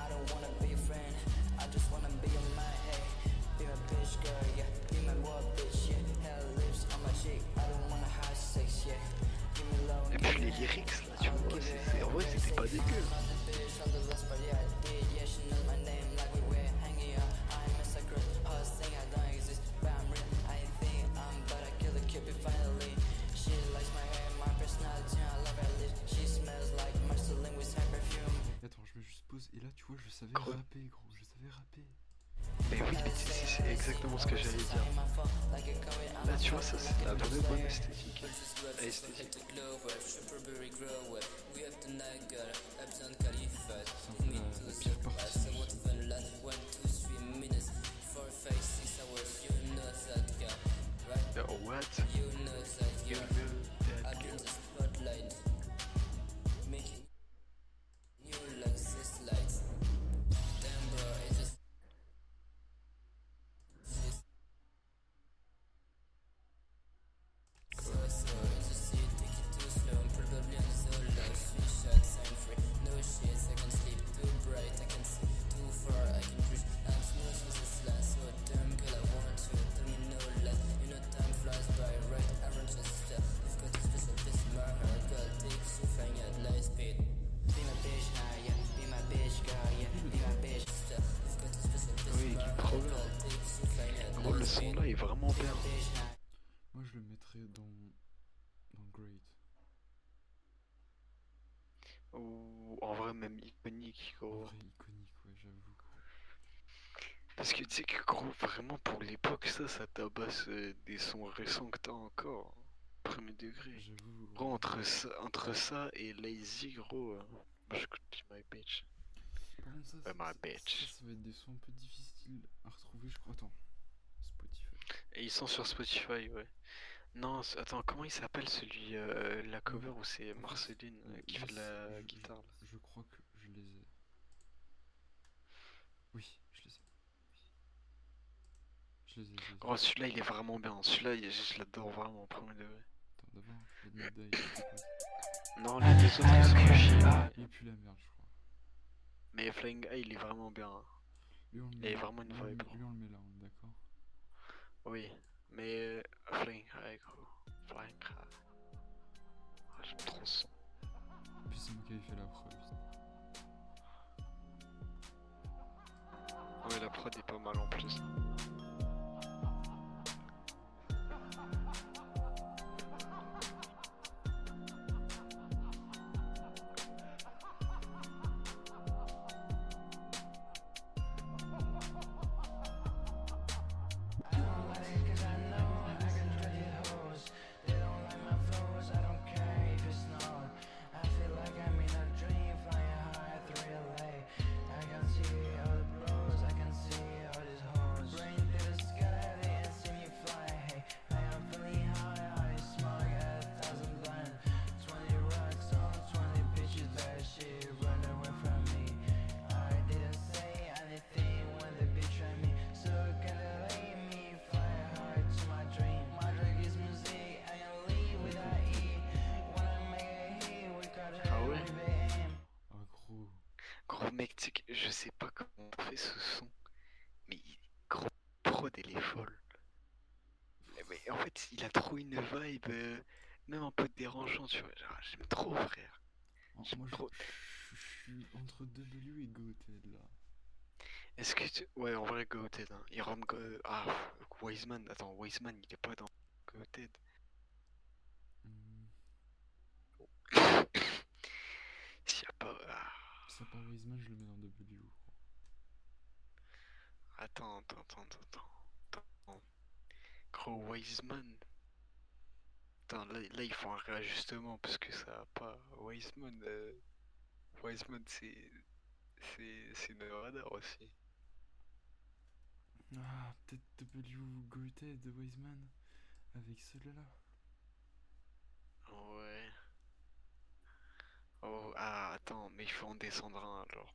I don't wanna be a friend, I just wanna be your man, hey. Be my bitch, girl, yeah. Be my work, bitch, yeah. Hell lips on my cheek, I don't wanna have sex, yeah. Give me low Et and puis les lyrics, là, tu vois, en vrai, c'était pas dégueu. not the bitch on the list, but yeah, I did, yeah. She knows my name like we were hanging out. I'm a secret, her saying I don't exist, but I'm real. I think I'm but I kill the cupid finally. She likes my hair, my personality, I love her lips. She smells like Marceline with her perfume. Et attends, je me juste pose, et là, tu vois, je savais Gros. rapper, gros, je savais rapper. Mais oui, mais c'est exactement ce que j'allais dire. Là, tu vois, ça, c'est la vraie bonne esthétique. Esthétique. Strawberry grower, we have the night girl, Epson Khalifa. C'est un peu la pire partie. One last 1, 2, 3 minutes, 4, 5, 6 hours, you know that girl, right? What? You know that You girl. know that I've been girl. the spotlight, making you like this lights. Damn bro, it's just so it's just see, take it too slow. I'm probably on the solo. 3 shots, I'm free. No shit, I can sleep. Too bright, I can see. Too far, I can reach. I'm smooth with this last. So damn girl, I want you. Tell me no less. You know time flies by, right? I run just step. You've got this pistol, this my heart. Girl, take so fine at light speed. Be my bitch, nah, yeah. Be my bitch, girl, yeah. Be my bitch, step. You've got this pistol, this Oui, my il est heart. trop bien. Girl, take so fine at Gros, le light son speed. là est vraiment bien. Bitch, nah. Moi, je le mettrais dans Great. Ou en vrai, même iconique, En gros. vrai, iconique, ouais, j'avoue. Parce que tu sais que, gros, vraiment pour l'époque, ça tabasse des sons récents que t'as encore. Premier degré. J'avoue. Gros, entre ça et Lazy, gros, moi j'écoute Be My Bitch. Par contre, Be My Bitch. ça va être des sons un peu difficiles à retrouver, je crois. Attends, Spotify. Et ils sont sur Spotify, ouais. Non, attends, comment il s'appelle celui, la cover où c'est En fait, Marceline qui fait de la guitare là. Je crois que je les ai. Oui, je les ai. Je les ai. Gros, celui-là il est vraiment bien. Celui-là, je l'adore vraiment, premier degré. Attends, d'abord, Let Me Die. Non, les deux autres ils sont chiants. Il pue la merde, je crois. Mais Flying High il est vraiment bien. Lui, on le Il met y a là. vraiment une vibe. Lui, on le met là, on est d'accord. Oui, mais Flying High, gros. Flying High. Ah, j'aime trop ce son. Puis c'est moi qui avais fait la preuve. Ouais, la prod est pas mal en plus. mec, tu sais que je sais pas comment on fait ce son, mais gros, prod elle est folle. Mais en fait, il a trop une vibe, même un peu dérangeant, tu vois. Genre, j'aime trop, frère. J'aime Moi, trop. je suis entre W et Goated là. Est-ce que tu... Ouais, en vrai, Goated, hein. Il rend... Ah, Wiseman. Attends, Wiseman, il est pas dans Goated. Hmm, S'il y a pas... Ah. Si à part Wiseman, je le mets dans W. Attends. Gros, Wiseman. Attends, là, il faut un réajustement parce que ça a pas... Wiseman, Wiseman, c'est une radar aussi. Ah, peut-être W Goated Wiseman avec celui-là. Ouais. Oh, ah, attends, mais il faut en descendre un alors.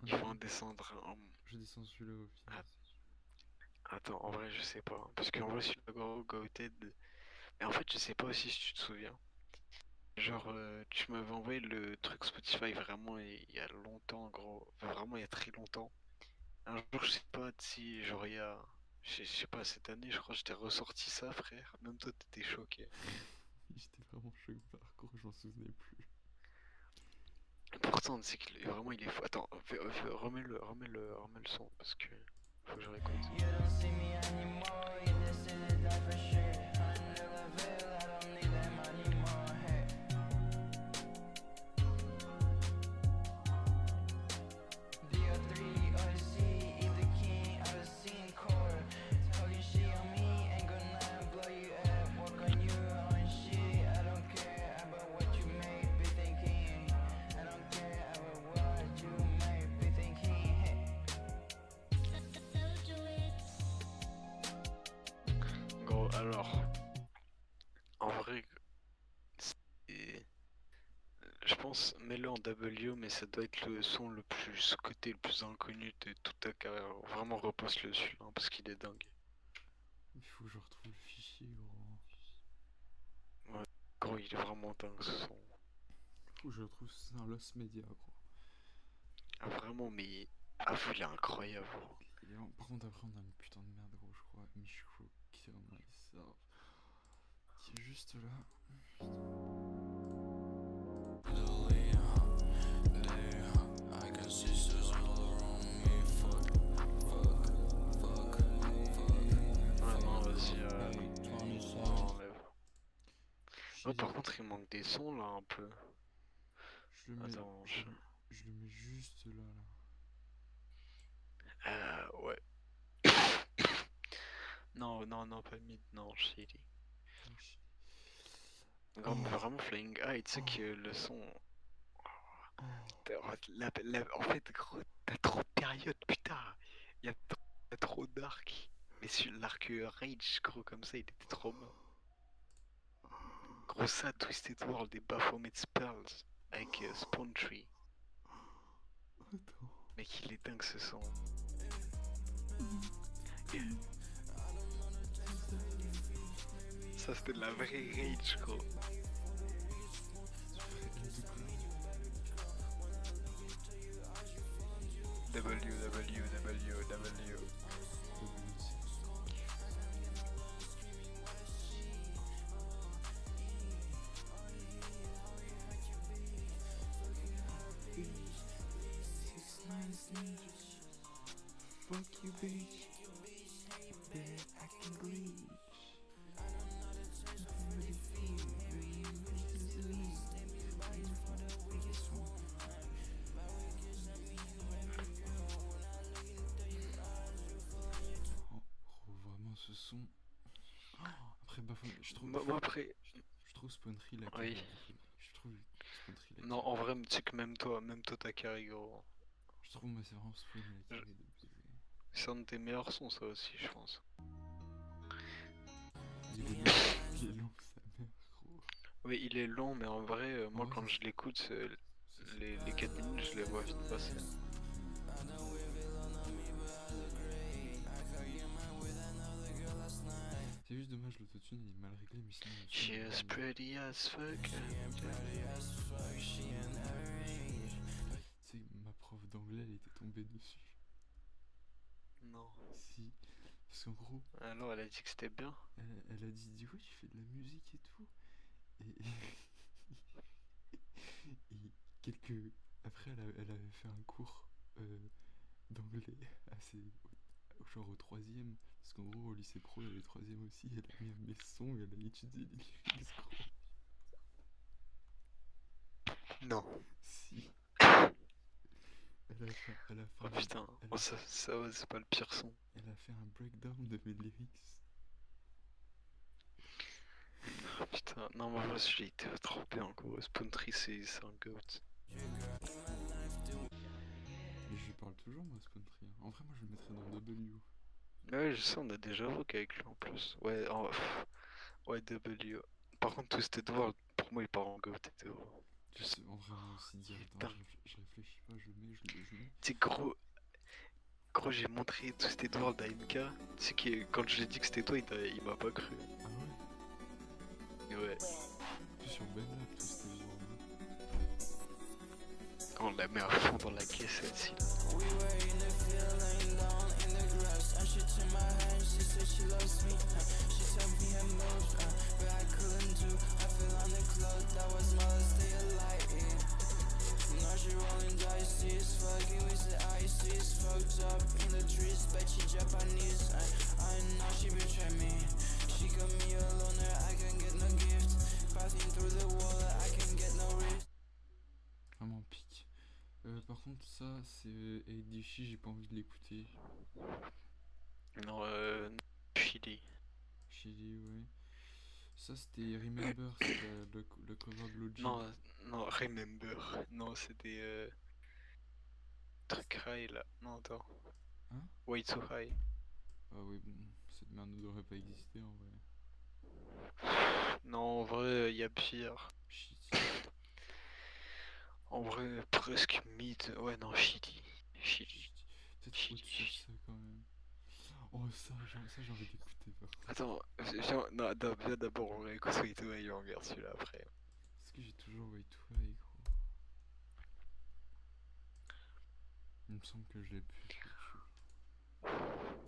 Il faut en descendre un. Je descends celui-là au pire. Ah, attends, en vrai, je sais pas, hein. Parce qu'en vrai, sur le gros Goated. Mais en fait, je sais pas aussi si tu te souviens. Genre, tu m'avais envoyé le truc Spotify vraiment il y a longtemps, gros. Enfin, vraiment, il y a très longtemps. Un jour, je sais pas si, genre, il y a. Je sais pas, cette année, je crois que je t'ai ressorti ça, frère. Même toi, t'étais choqué. J'étais vraiment choqué par contre, je m'en souvenais plus. Pourtant, c'est que vraiment, il est fou. Attends, remets le son, parce que faut que je réécoute. You don't see me anymore, you decided that for sure. Under the veil, I don't need them anymore. Hey. DO3, OC, eat the king of the scene core. Talking shit on me, ain't gonna blow you up. Work on you on shit, I don't care about what you may be thinking. I don't care about what you may be thinking. Hey. Gros, alors, en vrai, c'est- je pense, mets-le en W, mais ça doit être le son le plus côté, le plus inconnu de toute ta carrière. Vraiment, repose-le celui-là, hein, parce qu'il est dingue. Il faut que je retrouve le fichier, gros. Ouais, gros, il est vraiment dingue ce son. Faut que je retrouve, c'est un Lost Media, gros. Ah, vraiment, mais ah, vous, il est incroyable, gros. Par contre, après, on a une putain de merde, gros, je crois. Michro Kill Myself. Qui est juste là. Ah non, vas-y, on enlève. Je Oh, par contre, il manque des sons là un peu. le mets, Attends, je le mets juste là, là. Ouais. Non, pas mid, non, shitty. Gros, mais vraiment, Flying High, tu sais que le son. Oh. En fait, gros, t'as trop de périodes, putain. T'as trop d'arcs. Mais sur l'arc Rage, gros, comme ça, il était trop bien. Gros, ça, Twisted World et Baphomet Spells avec Spawn Tree. Attends. Mec, il est dingue ce son. Ça, c'était de la vraie Rage, gros. W. Fuck you, bitch. Bet I can bleach. Oh, vraiment ce son. Oh, après, Baphomet, je trouve. Moi, après, Je trouve Spawntree la oui. Je trouve Spawntree la Non, en vrai, tu sais que même toi, t'as carré, gros. Je trouve, moi, c'est vraiment Spawn la carré de baiser. C'est un de tes meilleurs sons, ça aussi, je pense. Il est long, sa mère, gros. Oui, il est long, mais en vrai, moi, Ouais, quand ça, je l'écoute, c'est- les 4 minutes, je les vois vite passer. C'est juste dommage, l'autotune il est mal réglé, mais sinon. Le son, She il est is vraiment bien. pretty as fuck. d'anglais, elle était tombée dessus. Non. Si. Parce qu'en gros, Alors elle a dit que c'était bien. elle a dit ouais, tu fais de la musique et tout. Et, et quelques... Après, elle avait fait un cours d'anglais assez... genre au troisième. Parce qu'en gros, au lycée pro, il y avait troisième aussi. Elle a mis un messon et elle a étudié les lyrics, gros. Non. Si. Elle a fait Oh putain, elle oh, a ça va, c'est pas le pire son. elle a fait un breakdown de mes lyrics. Oh putain, non, mais moi celui-là il était trop bien gros. Spoontry c'est un goat. Mais je lui parle toujours, moi, Spoontry. En vrai, moi, je le mettrais dans W. Ouais, je sais, on a déjà rock avec lui en plus. Ouais, ouais, W. Par contre, Twisted World, pour moi, il part en goat et tout. Je sais, en vrai, moi aussi, direct. Hein, Putain. je réfléchis pas, je le mets. Tu sais, gros, j'ai montré Twisted World à MK. Tu sais que quand je lui ai dit que c'était toi, il m'a pas cru. Ah ouais? Ouais, En plus, sur Benlab, Twisted World. on la met à fond dans la caisse celle-ci. We were in the field, laying down in the grass. And she took my hand, she said she loves me. She told me her moves, but I couldn't do. I fell on the cloud, that was Mother's Day alight. Now she rolling dice, she's fucking with the ice. She's fucked up in the trees, but she Japanese. I know she betrayed me. She got me a loner, I can get no gift. Passing through the wall, I can get no rift. Vraiment pique. Par contre, ça, c'est ADC, j'ai pas envie de l'écouter. Non, Chili. Chili, ouais. Ça, c'était Remember, c'était le cover de Logic. Non, Remember. Non, c'était truc high là. Non, attends. Hein? Way too high. Ah oui, bon, cette merde ne devrait pas exister en vrai. Non, en vrai, y a pire. Shit. En vrai, presque mid. Ouais, non, Chili. Chili. Peut-être Chili, au-dessus de Chili. ça quand même. Oh, ça j'ai envie d'écouter par contre. Attends, non, viens d'abord, on écoute Way too high et on regarde celui-là après. Est-ce que j'ai toujours Way Too High, gros? Il me semble que je l'ai plus.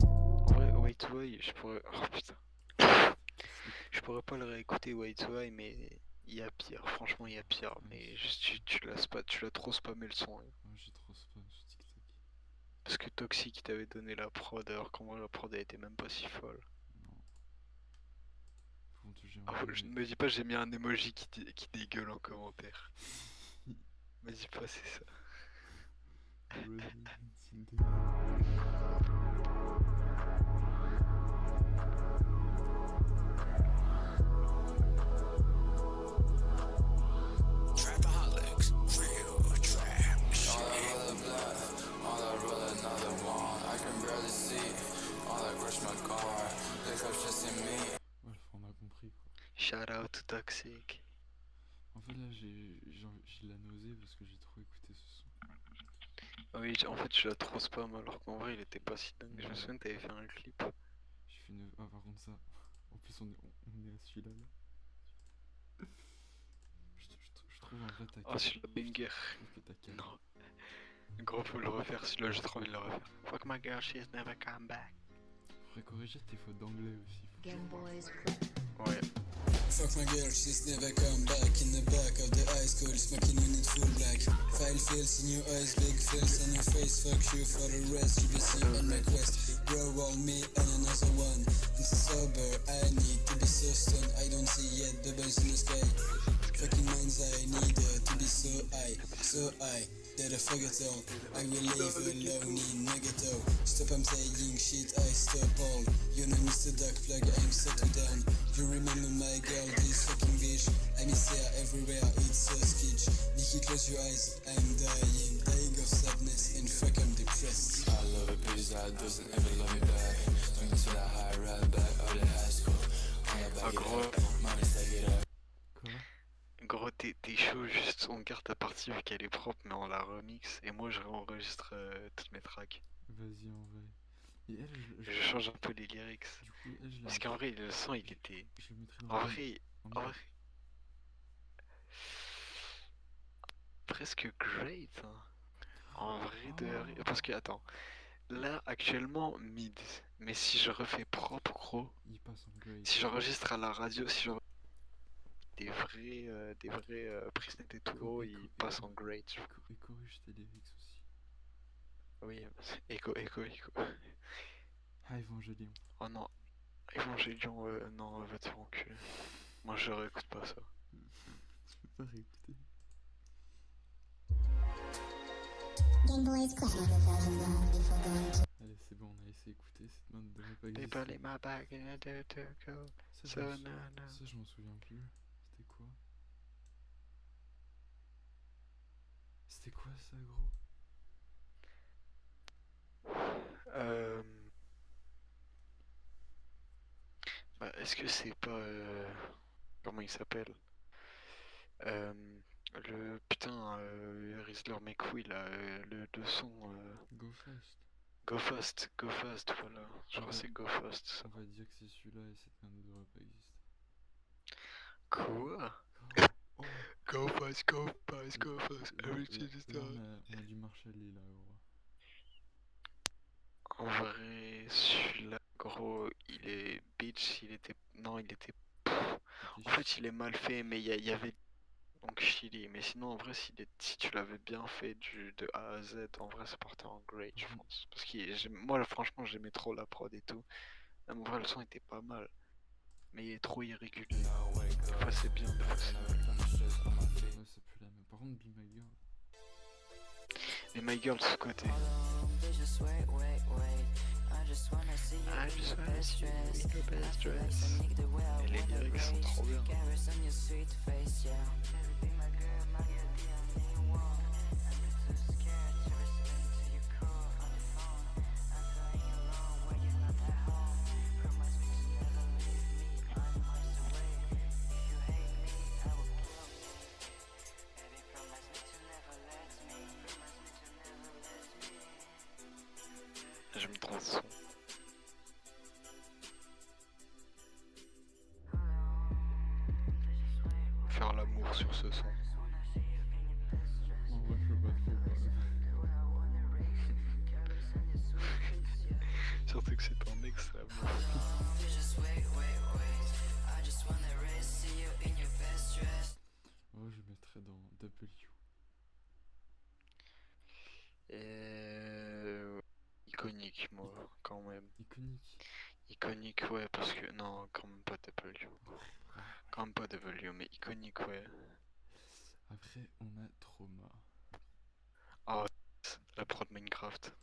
En vrai, Way too high, je pourrais. Oh putain. Je pourrais pas le réécouter Way too high, mais il y a pire. Franchement, il y a pire. Mais juste, tu l'as trop spammé le son. Hein. Ouais, j'ai trop spam sur TikTok. Parce que Toxic il t'avait donné la prod alors qu'en vrai la prod elle était même pas si folle. Non. Par contre, j'ai Ah, je ne me dis pas j'ai mis un emoji qui dégueule en commentaire. Me dis pas c'est ça. Residence in the... Trapaholics, real trap shit. All I roll a blunt, all I roll another one. I can barely see, all I crush my car. The cops just in me. Ouais, on a compris quoi. Shout out to Toxic. En fait là j'ai de la nausée parce que j'ai trop écouté ce son. Ah oui, en fait tu l'as trop spam alors qu'en vrai il était pas si dingue. Je me souviens que t'avais fait un clip. J'ai fait une... Ah par contre ça... En plus on est à celui-là là. Je trouve en vrai ta Oh celui-là banger. Je trouve que ta cam... Non. Gros faut le refaire celui-là, j'ai trop envie de le refaire. Fuck my girl, she's never come back. Faudrait corriger tes fautes d'anglais aussi. Game Boys. Ouais. Fuck my girl, she's never come back. In the back of the high school, smoking on it full black. File fills in your eyes, big fills on your face. Fuck you for the rest, you be see on request. Bro, roll me and another one. I'm so sober, I need to be so stoned. I don't see yet the birds in the sky. Fucking minds, I need to be so high. That I forget all. I will live alone in Nagato. Stop, I'm saying shit, I stop all. You know Mr. Dark Plug, I'm settled down. You remember my girl, this fucking bitch. I miss her everywhere, it's so sketch. Nikki, close your eyes, I'm dying of sadness, and fuck, I'm depressed. I love a bitch that doesn't ever love me back. Swinging to that high right back out of high school. On a back it up, mommy stack it up. Quoi? Gros, t'es chaud, juste on garde ta partie vu qu'elle est propre, mais on la remix et moi je réenregistre toutes mes tracks. Vas-y en vrai. Et elle, Je change un peu les lyrics. Du coup, elle, je la... Parce qu'en vrai, le son il était. Je le mettrai dans En le... vrai, en en vrai. Presque great. Hein. En vrai de vrai. Parce que, attends, là, actuellement, mid. Mais si je refais propre, gros, Il passe en grade. si j'enregistre à la radio, si j'enregistre des vrais presets et tout, gros, il passe en grade. Et corrige tes lyrics aussi. Oui, écho. Ah, Evangelion. Oh non, Evangelion, non, va te faire enculer. Moi, je réécoute pas ça. Tu peux pas réécouter. Allez, c'est bon, on a essayé d'écouter. Cette main ne devrait pas exister. People in my bag and I dare to go. Ça, So, je no, no. ça, je m'en souviens plus. C'était quoi? C'était quoi ça, gros? Euh... Bah, est-ce que c'est pas... Comment il s'appelle? Le putain, Rizzler mes couilles là, le son... Go Fast. Go Fast, voilà. Je crois que c'est Go Fast ça. On va dire que c'est celui-là et cette main ne devrait pas exister. Quoi? Oh, Go Fast, Go Fast, Go là, Fast, là, everything is là, done. on a du Marshall Lee là, gros. En vrai, celui-là, gros, il est bitch, il était... Non, il était... En fait, il est mal fait, mais il y avait... Donc chili, mais sinon en vrai si tu l'avais bien fait de A à Z, en vrai ça partait en great je pense. Parce que moi là, franchement j'aimais trop la prod et tout. Même en vrai le son était pas mal. Mais il est trop irrégulier. Des fois c'est bien, des fois c'est nul. Ouais, c'est plus la même. Par contre, Be My Girl. Et My Girl sous-côté. I just wanna see you I in just your wanna best see you dress. in your I best feel like dress. some nigga the way I Et les wanna lyrics sont race. trop bien. Carrots on your sweet face, yeah. Baby, be my girl, my girl, the only one. I'm too scared to respond to your call on the phone. I'm flying alone where you're not at home. Promise me to never leave me. I'm miles away. If you hate me, I will kill me. Baby, promise me to never let me. Promise me to never let me. J'aime trop ce son. Faire l'amour sur ce son. En vrai, je peux pas trop. Surtout que c'est ton ex l'amour. Ouais, je mettrais dans W. Iconique moi quand même. Iconique. Iconique ouais parce que non quand même pas W. Quand même pas W mais iconique ouais. Après, on a Trauma. Ah la prod Minecraft.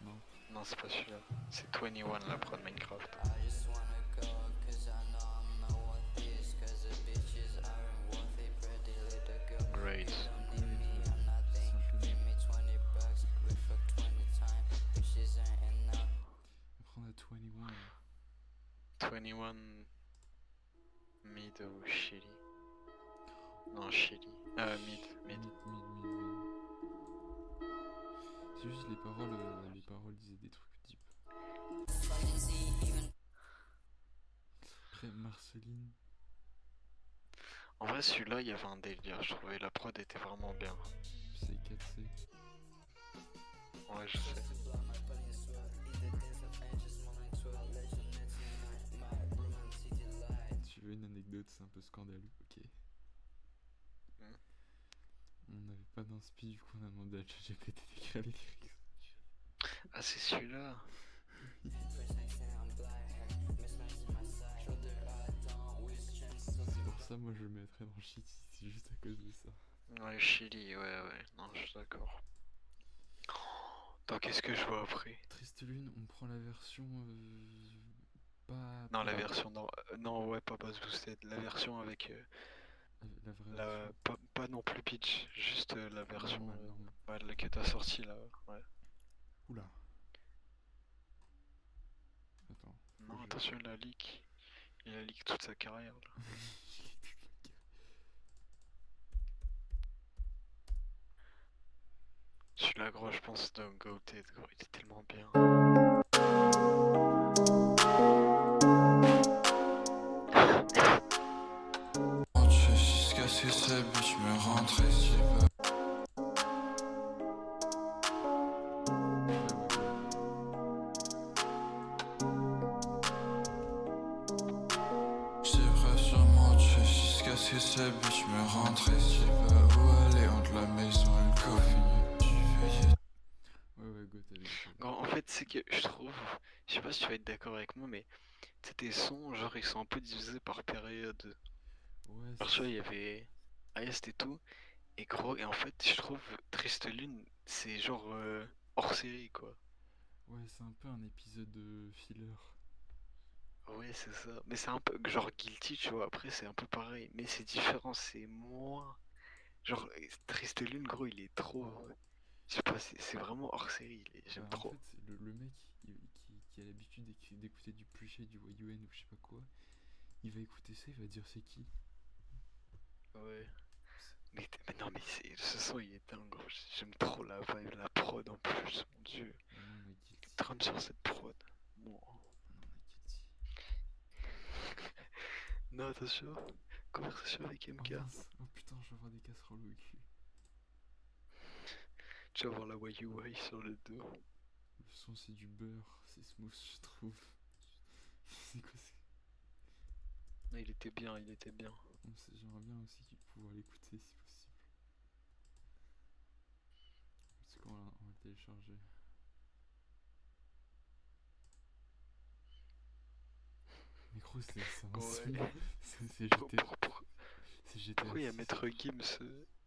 Non. Non c'est pas celui-là. C'est 21 la prod Minecraft. Great. Après, on a 21. 21 mid ou Chili. Non Chili. Mid. C'est juste les paroles disaient des trucs type. Après, Marceline. En vrai celui-là il y avait un délire, je trouvais la prod était vraiment bien. C'est 4C. Ouais je sais. Tu veux une anecdote, c'est un peu scandaleux, ok. On n'avait pas d'inspi, du coup on a demandé à ChatGPT d'écrire les lyrics. Ah c'est celui-là. C'est pour ça, moi je le mettrais dans Shitty, c'est juste à cause de ça. Ouais Chili, ouais. Non je suis d'accord. Donc qu'est-ce que je vois après? Triste Lune, on prend la version pas... Non la version non ouais pas Bass Boosted, la version avec la vraie version. pas non plus pitch, juste la version Normal. ouais, que t'as sorti là, ouais. Oula. Attends. Non attention il a leak toute sa carrière là. Celui-là gros je pense de Goated gros il est tellement bien. Jusqu'à ce que ce bitch me rentre, cette bitch me rend triste. Je sais pas où aller entre la maison et le coffee. Ouais, ouais, go, t'as le En fait, c'est que je trouve, je sais pas si tu vas être d'accord avec moi, mais tu sais, tes sons, genre, ils sont un peu divisés par période. Ouais, Par choix, il y avait Ayest et tout, et gros, et en fait, je trouve Triste Lune, c'est genre hors série, quoi. ouais, c'est un peu un épisode de filler. Ouais, c'est ça. Mais c'est un peu genre Guilty, tu vois. Après, c'est un peu pareil, mais c'est différent, c'est moins. Genre, Triste Lune, gros, il est trop. Je sais pas, c'est vraiment hors série, j'aime Bah, en trop. fait, le mec qui a l'habitude d'écouter du Pusha, du YUN ou je sais pas quoi, il va écouter ça, il va dire c'est qui. Ouais. Mais non, mais ce son, il est dingue, gros. J'aime trop la vibe, la prod en plus, mon dieu. Maintenant on a Guilty. Trône sur cette prod. Bon. Maintenant on a Guilty. Non, attention. Conversation avec Oh MK. mince, oh putain, je vais avoir des casseroles au cul. Tu vas voir la YUY sur le dos. Le son c'est du beurre, c'est smooth je trouve. C'est quoi c'est. Non, il était bien, il était bien. J'aimerais bien aussi pouvoir l'écouter si possible. Parce qu'on va le télécharger. Mais gros, c'est un son. Ouais. C'est Pour- GTA. pour- pour- C'est GTA Pourquoi il y a 6. Maître Gims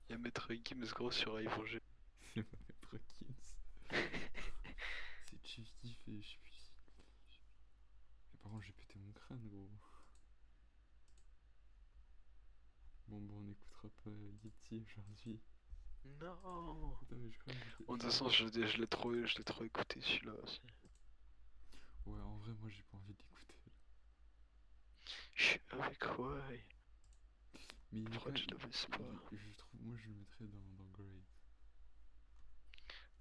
il y a Maître Gims gros sur Ivan G. C'est pas Maître Gims. C'est Chief Keef et je sais plus qui. Mais par contre, j'ai pété mon crâne, gros. Bon, on n'écoutera pas Yeti aujourd'hui. Non. Putain, mais je crois que j'ai De toute façon, je l'ai trop écouté celui-là aussi. Ouais, en vrai, moi j'ai pas envie de l'écouter. Je suis avec Wai. Mais il est Pourquoi quand tu le baisses pas? je trouve, moi je le mettrais dans Great.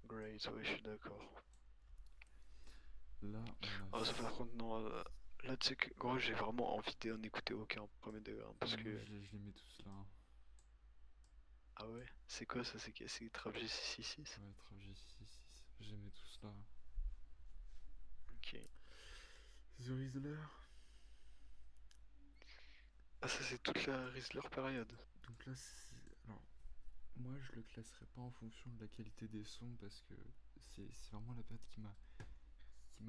Great, ouais, je suis d'accord. Là, on Ah, a. ça par contre, non. Là, tu sais que, gros, j'ai vraiment envie d'en écouter aucun au premier degré. Parce Moi, que. je les mets tous là. Hein. Ah ouais? C'est quoi ça? C'est Trap G666? Ouais, Trap G666. Je les mets tous là. Ok. The Rizzler. Ah, ça, c'est toute la Rizzler période. Donc là, alors, moi je le classerai pas en fonction de la qualité des sons parce que c'est vraiment la période qui m'a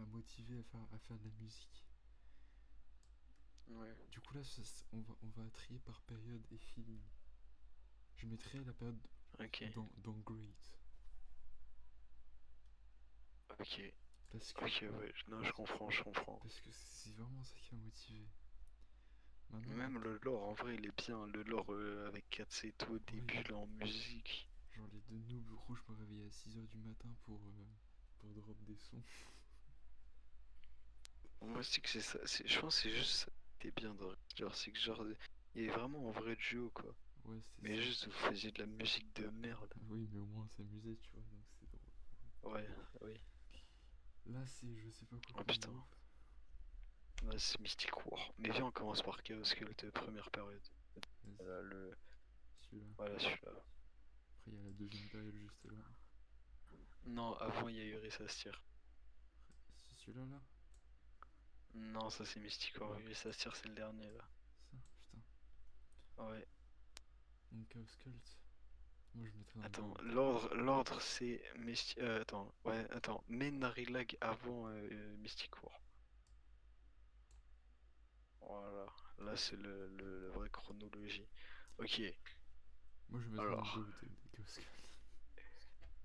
motivé à faire de la musique. Ouais. Du coup là, on va trier par période et feeling. Je mettrai la période Ok. dans Great. Ok. Parce que, Ok, ouais. Non, je comprends, je comprends. parce que c'est vraiment ça qui m'a motivé. Maintenant, Même le lore, en vrai, il est bien. Le lore avec 4C et tout au début, là, en musique. genre les deux noobs rouges, je me réveillais à 6h du matin pour drop des sons. Moi, c'est que c'est ça. Je pense que c'est juste ça qui était bien dans genre, c'est que genre, il y avait vraiment un vrai duo, quoi. Ouais, c'était Mais ça. juste, vous faisiez de la musique de merde. Oui, mais au moins on s'amusait, tu vois, donc c'est drôle. Ouais, oui. Là, c'est je sais pas quoi Oh comme putain. groupe. Là, c'est Mystic War. Mais viens, on commence par Chaos Cult, première période. Vas-y, Voilà, celui-là. voilà celui-là. Après, il y a la deuxième période juste là. Non, avant, il y a eu Rissastir. C'est celui-là là. Non, ça c'est Mystic War. Rissastir, c'est le dernier, là. Ça, putain. Ouais. Donc Chaos Cult. Moi, je mettrais dans Attends, Goat. l'ordre c'est attends, ouais, attends, Menarilag avant Mystic War. Voilà, là c'est la vraie chronologie. Ok, Moi, je mettrais dans alors, Goat et Chaos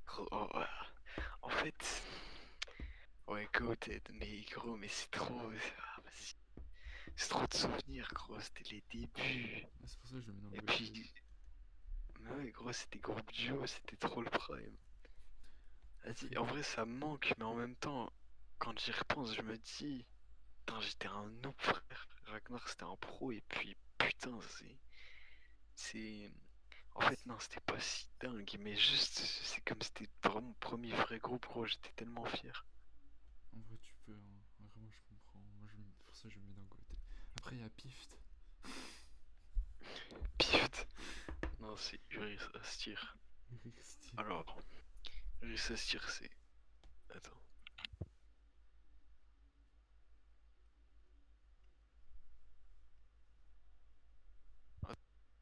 Cult. ouais. En fait, ouais, Goated, mais gros, mais c'est trop, vas-y. C'est trop de souvenirs, gros, c'était les débuts. Ah, c'est pour ça que je le mets dans Et Goat. puis, mais ouais, gros, c'était groupe duo, c'était trop le prime. Vas-y, en vrai, ça me manque, mais en même temps, quand j'y repense, je me dis. Putain, j'étais un noob, frère. Ragnar, c'était un pro, et puis, putain, c'est. En fait, non, c'était pas si dingue, mais juste, c'est comme c'était vraiment mon premier vrai groupe, gros, j'étais tellement fier. En vrai, tu peux. Hein. En vrai, moi, je comprends. Moi, pour ça, je le mets dans Goat. Après, il y a Pift. Pift. Non, c'est Uris Astir. Eric Steel. Alors, Uris Astir, c'est. Attends.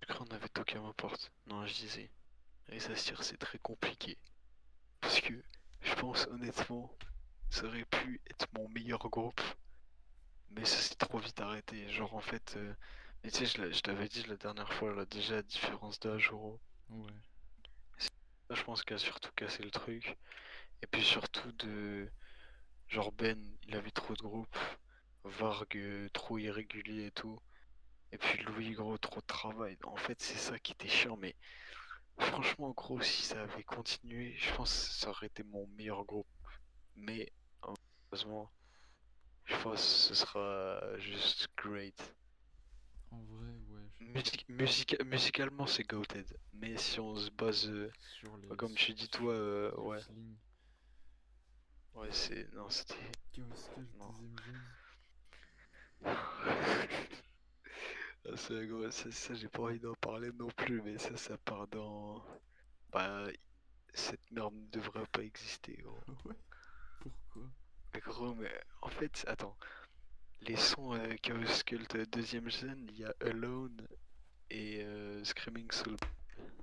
Je crois on avait toqué à ma porte. Non, je disais. Et ça se tire, c'est très compliqué. Parce que je pense honnêtement, ça aurait pu être mon meilleur groupe. Mais ça s'est trop vite arrêté. Genre en fait, mais tu sais, je t'avais dit la dernière fois, là, déjà, la différence d'âge, gros. Ouais. Ça, je pense qu'elle a surtout cassé le truc. Et puis surtout de. Genre Ben, il avait trop de groupes. Varg, trop irrégulier et tout. Et puis Louis, gros, trop de travail. En fait, c'est ça qui était chiant, mais franchement, gros, si ça avait continué, je pense que ça aurait été mon meilleur groupe. Mais, heureusement, je pense que ce sera juste great. En vrai, ouais. Musicalement, c'est goated. Mais si on se base, Sur les. comme tu dis, toi, sur le ouais. feeling. Ouais, c'est. Non, c'était. Chaos Skull, Non. deuxième jeune. Ah, c'est gros, ça, j'ai pas envie d'en parler non plus, mais ça part dans. Bah, cette merde ne devrait pas exister, gros. Ouais. Pourquoi? Mais gros, mais en fait, attends. Les sons Chaos Cult deuxième gen, il y a Alone et Screaming Soul.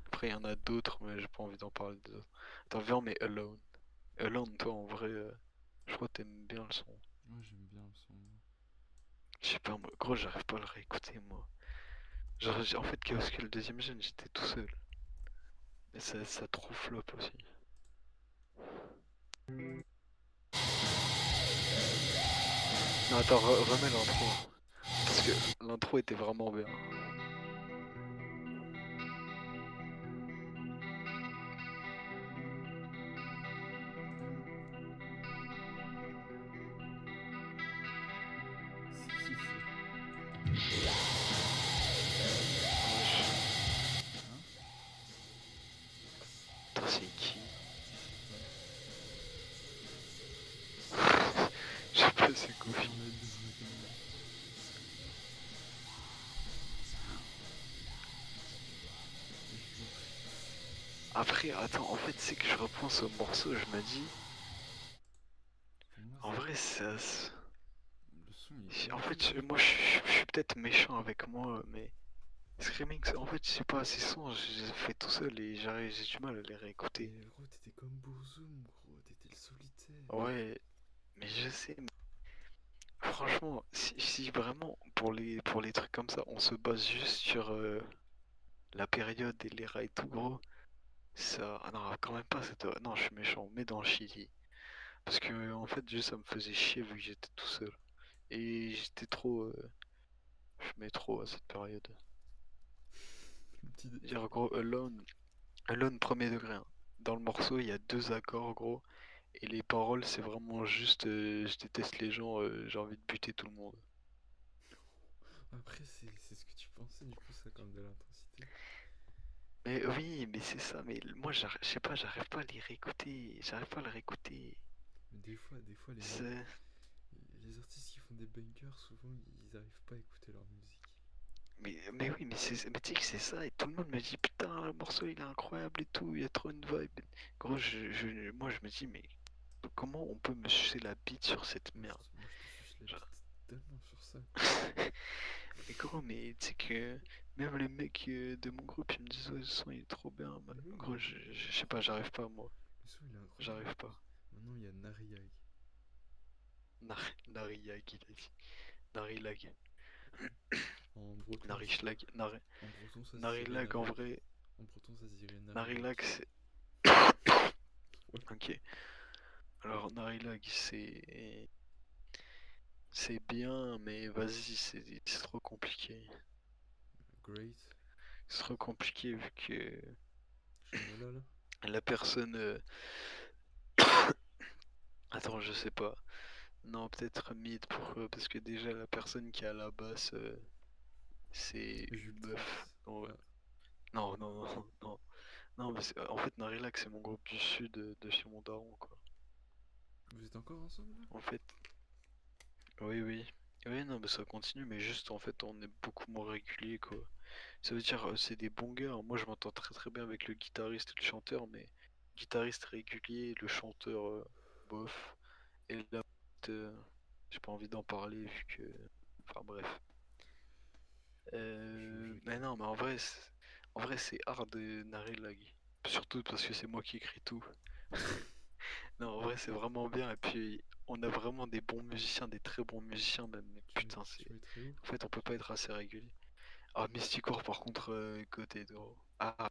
Après, il y en a d'autres, mais j'ai pas envie d'en parler des autres. Attends, viens, mais Alone. Alone, toi, en vrai, je crois que t'aimes bien le son. Moi, j'aime bien le son. Je sais pas, moi, gros, j'arrive pas à le réécouter, moi. Genre, en fait, Chaos Cult deuxième gen, j'étais tout seul. Mais ça trop flop aussi. Non, attends, remets l'intro. Parce que l'intro était vraiment bien. C'est qui ça? Hein? Attends, c'est qui? Je sais pas. Je sais pas, c'est Goofy. On a deux mots. Après, attends, en fait, c'est que je repense au morceau, je me dis, Pour moi, en vrai, ça. le son il est En fait, magnifique. moi, je suis peut-être méchant avec moi, mais Screaming, en fait, je sais pas, ces sons, je les ai fait tout seul et j'ai du mal à les réécouter. Mais gros, t'étais comme Bourzoum, gros, t'étais le solitaire. Ouais, mais je sais. Franchement, si vraiment, pour les trucs comme ça, on se base juste sur la période et les rats et tout, gros, ça. Ah non, quand même pas, non, je suis méchant, mais dans le shitty. Parce que, en fait, juste ça me faisait chier vu que j'étais tout seul. Et j'étais trop. Je mets trop à cette période. Le petit dé- Dire gros, Alone premier degré, hein. Dans le morceau, il y a deux accords, gros. Et les paroles, c'est vraiment juste je déteste les gens, j'ai envie de buter tout le monde. Après, c'est ce que tu pensais, du coup, ça comme de l'intensité. Mais oui, mais c'est ça, mais moi, je sais pas, j'arrive pas à les réécouter. J'arrive pas à le réécouter. Mais des fois C'est. les artistes qui font des bunkers, souvent, ils arrivent pas à écouter leur musique. Mais oui, mais tu sais que c'est ça, et tout le monde me dit putain, le morceau il est incroyable et tout, il y a trop une vibe. Gros, moi je me dis, mais comment on peut me sucer la bite sur cette merde? Moi, je te suce la Genre- bite tellement sur ça. Mais gros, mais tu sais que même les mecs de mon groupe ils me disent ouais, ce son il est trop bien. Mais oui, Gros, je sais pas, j'arrive pas moi. le son, il est incroyable. J'arrive pas. Maintenant, il y a Nariag. Narilag, il a dit. Narilag. En breton, Narishlag. en breton, ça se dirait Narilag en Nariag. vrai. En breton, ça se dirait Narilag Nariag. c'est. Ok. Alors Narilag c'est. C'est bien, mais vas-y, c'est trop compliqué. Great. C'est trop compliqué vu que Chamalala. la personne. Attends, je sais pas. Non, peut-être mid parce que déjà la personne qui est à la basse, c'est Jules une meuf. Trix. Non, Ah, non, non, non, non. Non, mais en fait, Narillac, c'est mon groupe du sud de chez mon daron, quoi. vous êtes encore ensemble là? En fait, oui, oui. Oui, non, mais ça continue, mais juste, en fait, on est beaucoup moins régulier, quoi. Ça veut dire, c'est des bons gars, hein. Moi, je m'entends très très bien avec le guitariste et le chanteur, mais guitariste régulier, le chanteur, bof. Et là, j'ai pas envie d'en parler vu que. Enfin, bref. Je Mais non, mais en vrai, En vrai, c'est hard de narrer lag. Surtout parce que c'est moi qui écris tout. Non, en vrai, c'est vraiment bien. Et puis, on a vraiment des bons musiciens, des très bons musiciens même. Mais putain, c'est. Tu mettrais où? En fait, on peut pas être assez régulier. Ah, Mysticore, par contre, côté de. Ah,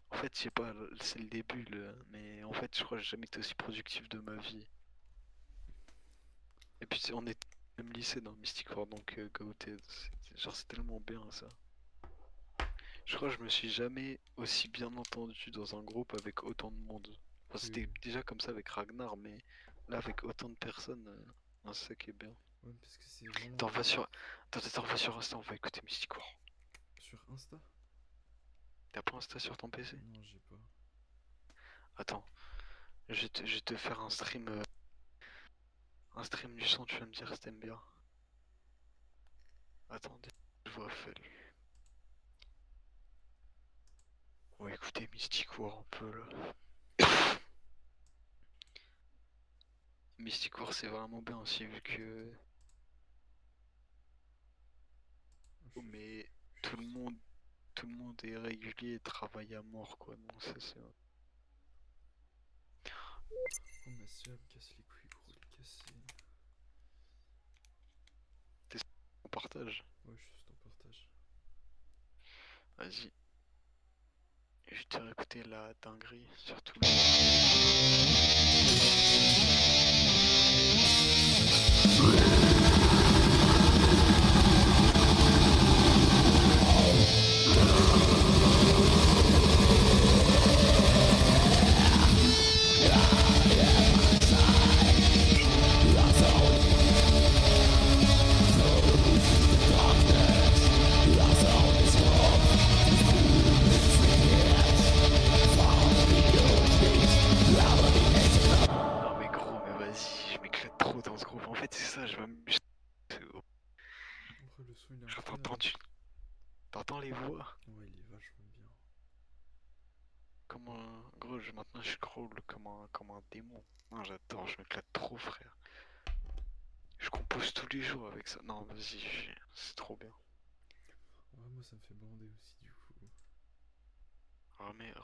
en fait, je sais pas, c'est le début, mais en fait, je crois que j'ai jamais été aussi productif de ma vie. Et puis, on est au même lycée dans Mysticore, donc Goated, genre, c'est tellement bien ça. Je crois que je me suis jamais aussi bien entendu dans un groupe avec autant de monde. Enfin, c'était Oui. déjà comme ça avec Ragnar, mais là, avec autant de personnes, c'est ça qui est bien. Ouais, parce que c'est vraiment. Attends, va sur. Attends, va sur Insta, on va écouter Mysticore. Sur Insta? T'as pas Insta sur ton PC? Non, j'ai pas. Attends, je vais te faire un stream. Un stream du son, tu vas me dire si t'aimes bien. Attendez, je vois Fel. On va écouter Mysticore un peu là. Mysticore, c'est vraiment bien aussi, vu que. Je- Mais tout le monde est régulier et travaille à mort, quoi. Non, ça c'est. Oh, ma soeur me casse les couilles, gros, les casser. On partage. Ouais, je suis juste en partage. Vas-y. Je vais te réécouter la dinguerie, surtout. Non mais gros, mais vas-y, je m'éclate trop dans ce groupe. En fait, c'est ça, je m'amuse. Après, le son il est Genre, incroyable. t'entends les voix? Ouais, il est vachement bien. Comme un. Gros, maintenant je scroll comme un démon. Non, j'adore, je m'éclate trop, frère. Je compose tous les jours avec ça. Non, vas-y, c'est trop bien. Ouais, moi ça me fait bander aussi, du coup.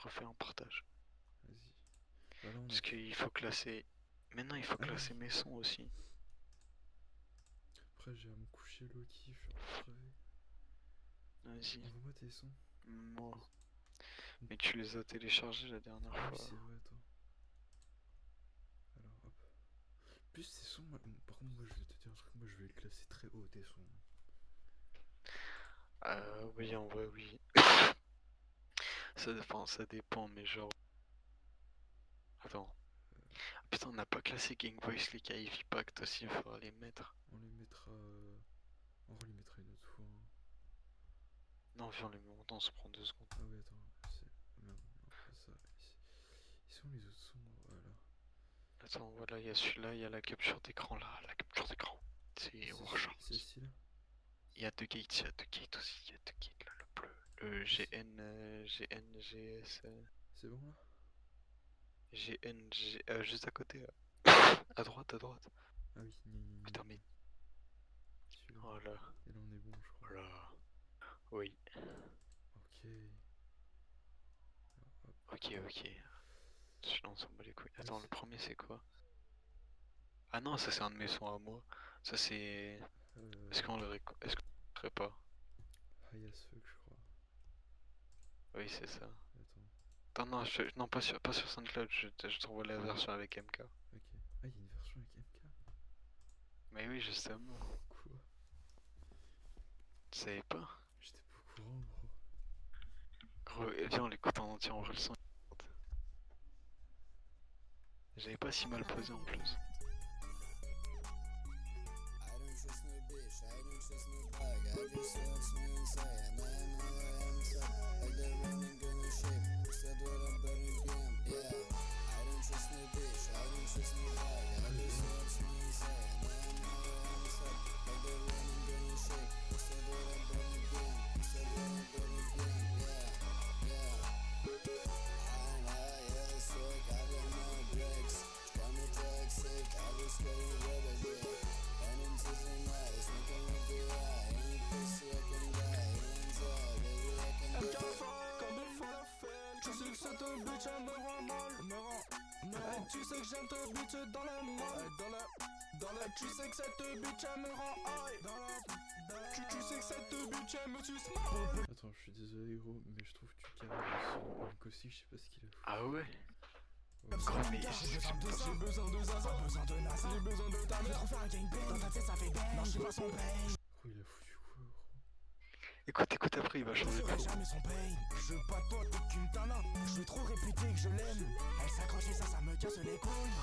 Refais un partage. Vas-y. Bah là, on a Parce fait- qu'il faut classer. Maintenant, il faut Ah oui. classer mes sons aussi. Après, j'ai à me coucher, Loki, je suis un peu crevé. Vas-y, Envoie-moi tes sons. moi. Mais tu les as téléchargés la dernière Ah oui, fois. c'est vrai, attends. Alors, hop. Plus ces sons, par contre, moi je vais te dire un truc, moi je vais les classer très haut, tes sons. Oui, en vrai, oui. Ça dépend, mais genre. Attends. Putain, on n'a pas classé Gang Voice, les KIV Pact aussi, il faudra les mettre. On les mettra. On les mettra une autre fois. Hein. Non, viens, on les met maintenant, on se prend 2 secondes. Ah oui, attends, c'est. Merde, non, pas ça. Ils sont les autres sons, voilà. Attends, voilà, il y a celui-là, il y a la capture d'écran là, la capture d'écran. C'est Warshard. C'est celle-ci là. Il y a 2 gates aussi, il y a 2 gates là, le bleu. Le GS. C'est bon là? Juste à côté là. À droite. Ah oui, ni. Putain, mais. Celui-là. Voilà, Et là on est bon, je crois. voilà. Oui, Ok. Alors, hop. ok. Celui-là, on s'en bat les couilles. Attends, Vas-y. le premier c'est quoi? Ah non, ça c'est un de mes sons à moi. Ça c'est. Est-ce qu'on le ferait pas? High as fuck, je crois. Oui, c'est ça. Attends. Non, non, pas sur SoundCloud, je t'envoie la version avec MK. Ok. Ah, il y a une version avec MK. Mais oui, justement. Quoi? Tu savais pas? J'étais pas au courant, gros. Gros, viens, on l'écoute en entier, en vrai le son. J'avais pas si mal posé en plus. Tu sais que j'aime te bitch dans la main. Tu sais que cette bitch elle me rend high. Tu sais que cette bitch elle me suce mal. Attends, je suis désolé gros, mais je trouve que tu carres le son Hank aussi, je sais pas ce qu'il a foutu. Ah ouais? Ouais, Comme mais j'ai besoin de zaza, besoin de nasa, j'ai besoin de ta mère. Trop faire un gangbang, dans ta tête ça fait bang. Non, je suis pas son pain. gros, il a foutu quoi gros? Écoute, après il va Je changer de ferai flow. jamais son pain. Je veux pas de toi, t'es qu'une tana. Je veux trop répéter que je l'aime. Elle s'accroche et ça me casse les couilles.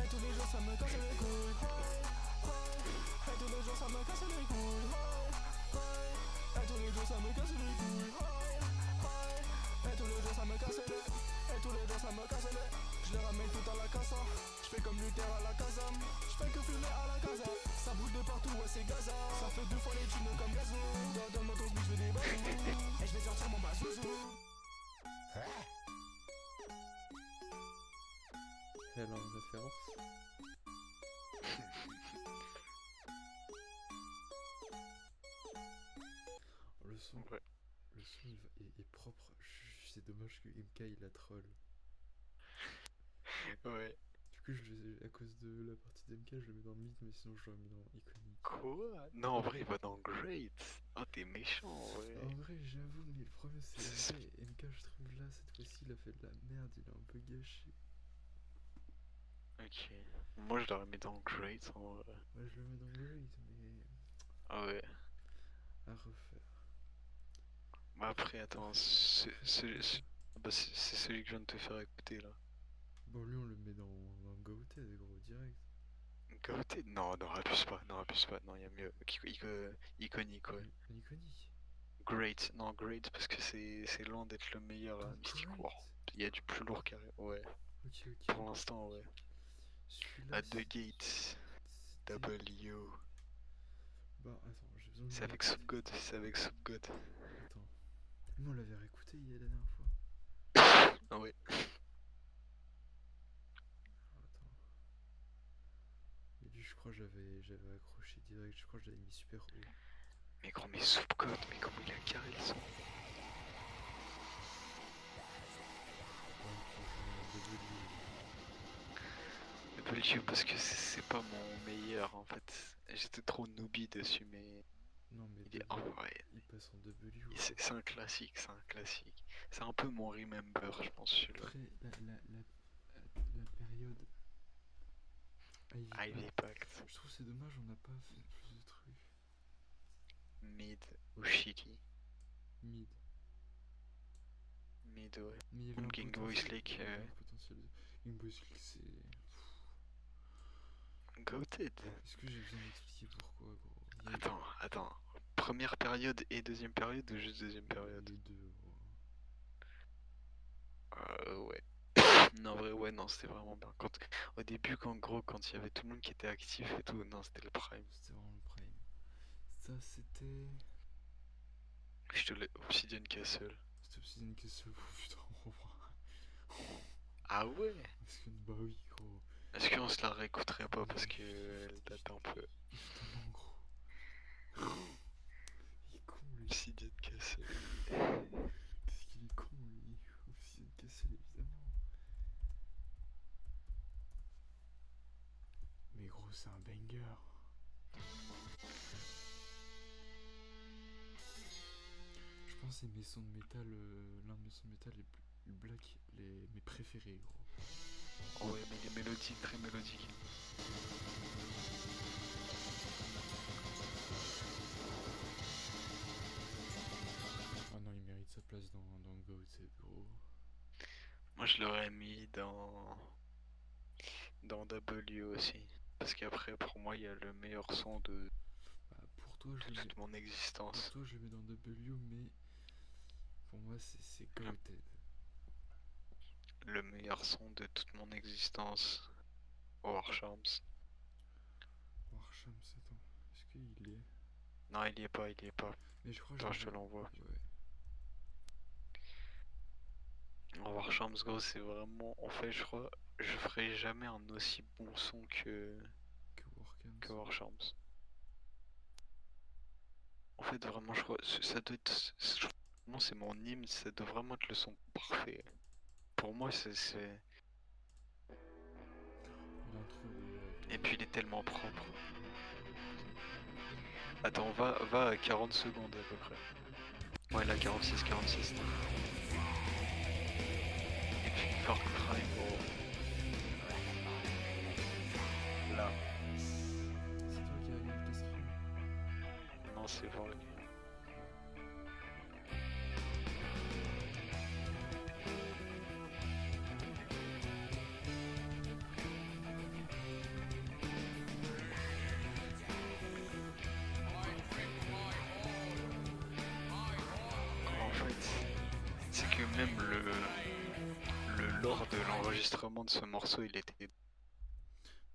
Et tous les jours ça me casse les couilles. Et tous les jours ça me casse les couilles. Et tous les jours ça me casse les couilles. Et tous les jours ça me casse les. Et tous les jours ça me casse les. Je les ramène tout à la casa. Je fais comme Luther à la casa. Je fais que fumer à la casa. Ça bouge de partout, ouais c'est Gaza. Ça fait 2 fois les thunes comme gazou. Donne-moi ton smic, je veux des bazous. Et je vais sortir mon bazouzou. Elle en référence? Le son, Ouais. le son est propre. C'est dommage que MK il la troll. Ouais. Du coup, à cause de la partie d'MK, je le mets dans mid, mais sinon je l'aurais mis dans iconique. Quoi? Non, en vrai, il va dans Great. Oh, t'es méchant, en vrai. En vrai, j'avoue, mais le problème c'est C'est- MK. MK, je trouve là, cette fois-ci, il a fait de la merde, il a un peu gâché. Ok. Moi, je l'aurais mis dans Great, en vrai. Moi, je le mets dans Great, mais Ah ouais. à refaire. Bah après, attends, bah, c'est celui que je viens de te faire écouter, là. Bon, lui, on le met dans Goated, gros, direct. Goated? Non, abuse pas, non, il y a mieux. Iconique, ouais. Iconique. Great, non, Great, parce que c'est loin d'être le meilleur Ah, Mystic Great. War. Il y a du plus lourd carré, ouais. Ok, ok. Pour l'instant, ouais. Celui-là, À The Gates, c'était... W. Bah, attends, j'ai besoin de C'est le avec réécouter. Subgod, c'est avec Subgod. Attends. Mais on l'avait réécouté il y a la dernière fois. Ah ouais. Attends. Mais lui, je crois que j'avais accroché direct. Je crois que j'avais mis super haut. Mais gros, mais Subgod, mais comment il a carré le son? W parce que c'est pas mon meilleur en fait. J'étais trop noobie dessus, mais Non, mais il est en vrai. il passe en W. C'est un classique, c'est un classique. C'est un peu mon remember, je pense, celui-là. Après, la période Ivy Pact, je trouve c'est dommage, on n'a pas fait plus de trucs. Mid ou Shitty. Mid. Mid, ouais. Mais il y avait un Game Boy potentiel. Slick, Il y avait un potentiel. Game Boy Slick, c'est... Goated. Est-ce que j'ai besoin d'expliquer pourquoi, gros? Il y a Attends. Première période et deuxième période ou juste deuxième période? les deux, gros. Ouais. Non, en vrai, ouais, non, c'était vraiment bien. Au début, quand il y avait tout le monde qui était actif et tout, non, c'était le prime. C'était vraiment le prime. Ça, c'était... Je te l'ai Obsidian Castle. C'était Obsidian Castle, oh, putain, on revoit. Ah ouais? Parce que, bah oui, gros. Est-ce qu'on se la réécouterait pas parce que elle date un peu? Évidemment, gros. Il est con, lui. Obsidian Castle. Qu'est-ce qu'il est con, lui. Obsidian Castle, évidemment. Mais gros, c'est un banger. Je pense que c'est mes sons de métal, l'un de mes sons de métal les black, mes préférés, gros. Oh ouais, mais il est mélodique, très mélodique. Ah non, il mérite sa place dans Goated, gros. Moi, je l'aurais mis dans W aussi. Parce qu'après, pour moi, il y a le meilleur son de Bah, pour toi, je le mets, toute mon existence. pour toi, je le mets dans W, mais pour moi, c'est Goated. Le meilleur son de toute mon existence. War Charms. Warshams, attends, est-ce qu'il est... Non, il y est pas. Mais je crois que Attends, je te l'envoie. Ouais. War Charms, gros, c'est vraiment. En fait, je crois, je ferai jamais un aussi bon son que War Charms. En fait, vraiment, je crois, ça doit être. Moi, c'est mon hymne, ça doit vraiment être le son parfait. Pour moi, c'est. L'intro, Et puis il est tellement propre. Attends, va à 40 secondes à peu près. Ouais, là 46. Et puis Far Cry, gros. Là. c'est toi qui as gagné le screen. Non, c'est vrai. En fait, c'est que même le lore de l'enregistrement de ce morceau, il était...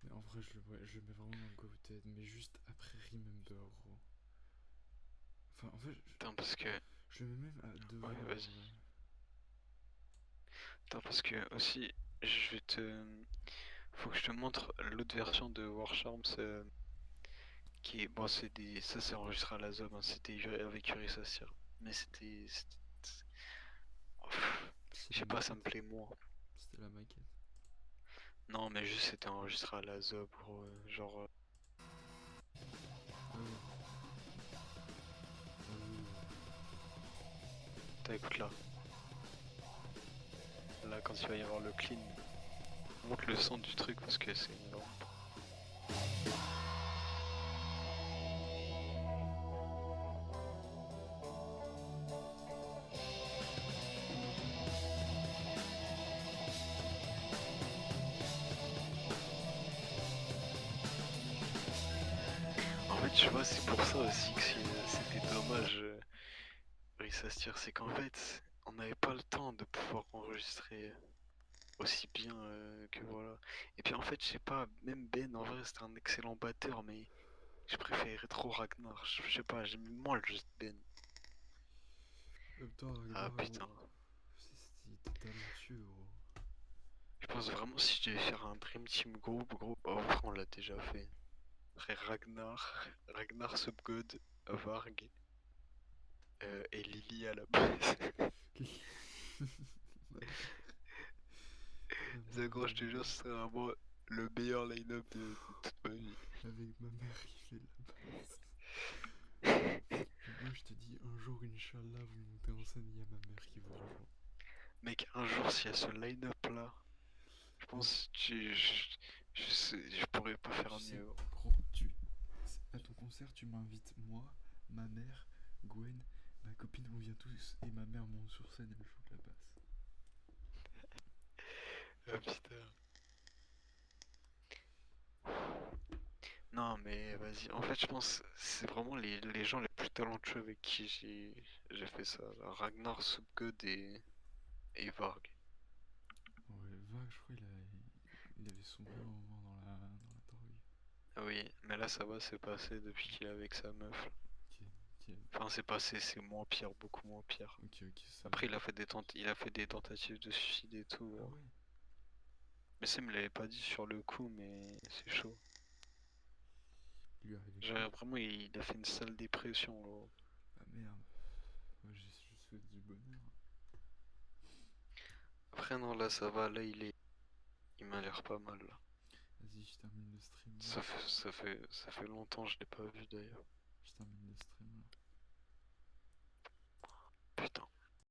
Mais en vrai, je le mets vraiment dans Goated, mais juste après Remember, gros. Enfin, en fait, Attends, parce que... je le mets même devant. Ouais, en vas-y. vrai. Attends, parce que aussi, je vais te... Faut que je te montre l'autre version de War Charms qui est... Bon, c'est des... Ça, c'est enregistré à la Zob, hein, c'était avec Yuri Sassir. Mais Oh, C'est je la sais pas, ça me maquette. plaît moins. C'était la maquette. Non, mais juste c'était enregistré à la Zob, gros, genre... Ah oui. Ah oui. T'as écoute là. Là, quand il va y avoir le clean, monte le son du truc parce que c'est énorme. En fait, tu vois, c'est pour ça aussi que c'était dommage, Rissastir, c'est qu'en fait, on n'avait pas le temps de pouvoir enregistrer aussi bien que voilà. Et puis en fait, je sais pas, même Ben, en vrai, c'était un excellent batteur, mais je préférais trop Ragnar. Je sais pas, j'aime moins le jeu de Ben. Toi, Ah Ragnar, putain. gros. Il était talentueux, gros. Je pense vraiment si je devais faire un Dream Team groupe, oh, après, on l'a déjà fait. Après Ragnar Subgod, Varg et Lily à la base. C'est gros, je te jure, ce serait vraiment le meilleur line-up de toute ma vie. Avec ma mère qui fait de la basse. Moi, je te dis, un jour, Inch'Allah, vous montez en scène, il y a ma mère qui vous rejoint. Mec, un jour, s'il y a ce line-up là, je pense que je pourrais pas faire Tu sais, mieux. gros, à ton concert, tu m'invites, moi, ma mère, Gwen, ma copine, on vient tous, et ma mère monte sur scène, elle joue de la basse. Ah putain. Non, mais vas-y. En fait, je pense que c'est vraiment les gens les plus talentueux avec qui j'ai fait ça. Là. Ragnar, Subgod et Varg. Ouais, vague, je crois il avait sombré un moment dans la drogue. Ah oui, mais là ça va, c'est passé depuis qu'il est avec sa meuf. Ok, ok, Enfin, c'est passé, c'est moins pire, beaucoup moins pire. ok, ça Après, va. il a fait des tentatives de suicide et tout. Ah ouais? Mais ça, il me l'avait pas dit sur le coup, mais c'est chaud. Il lui est arrivé quoi? Genre, vraiment, il a fait une sale dépression, gros. Ah merde. Ouais, je souhaite du bonheur. Après, non, là ça va, là il m'a l'air pas mal. Là. Vas-y, je termine le stream là. Ça fait longtemps, je l'ai pas vu d'ailleurs. Je termine le stream là.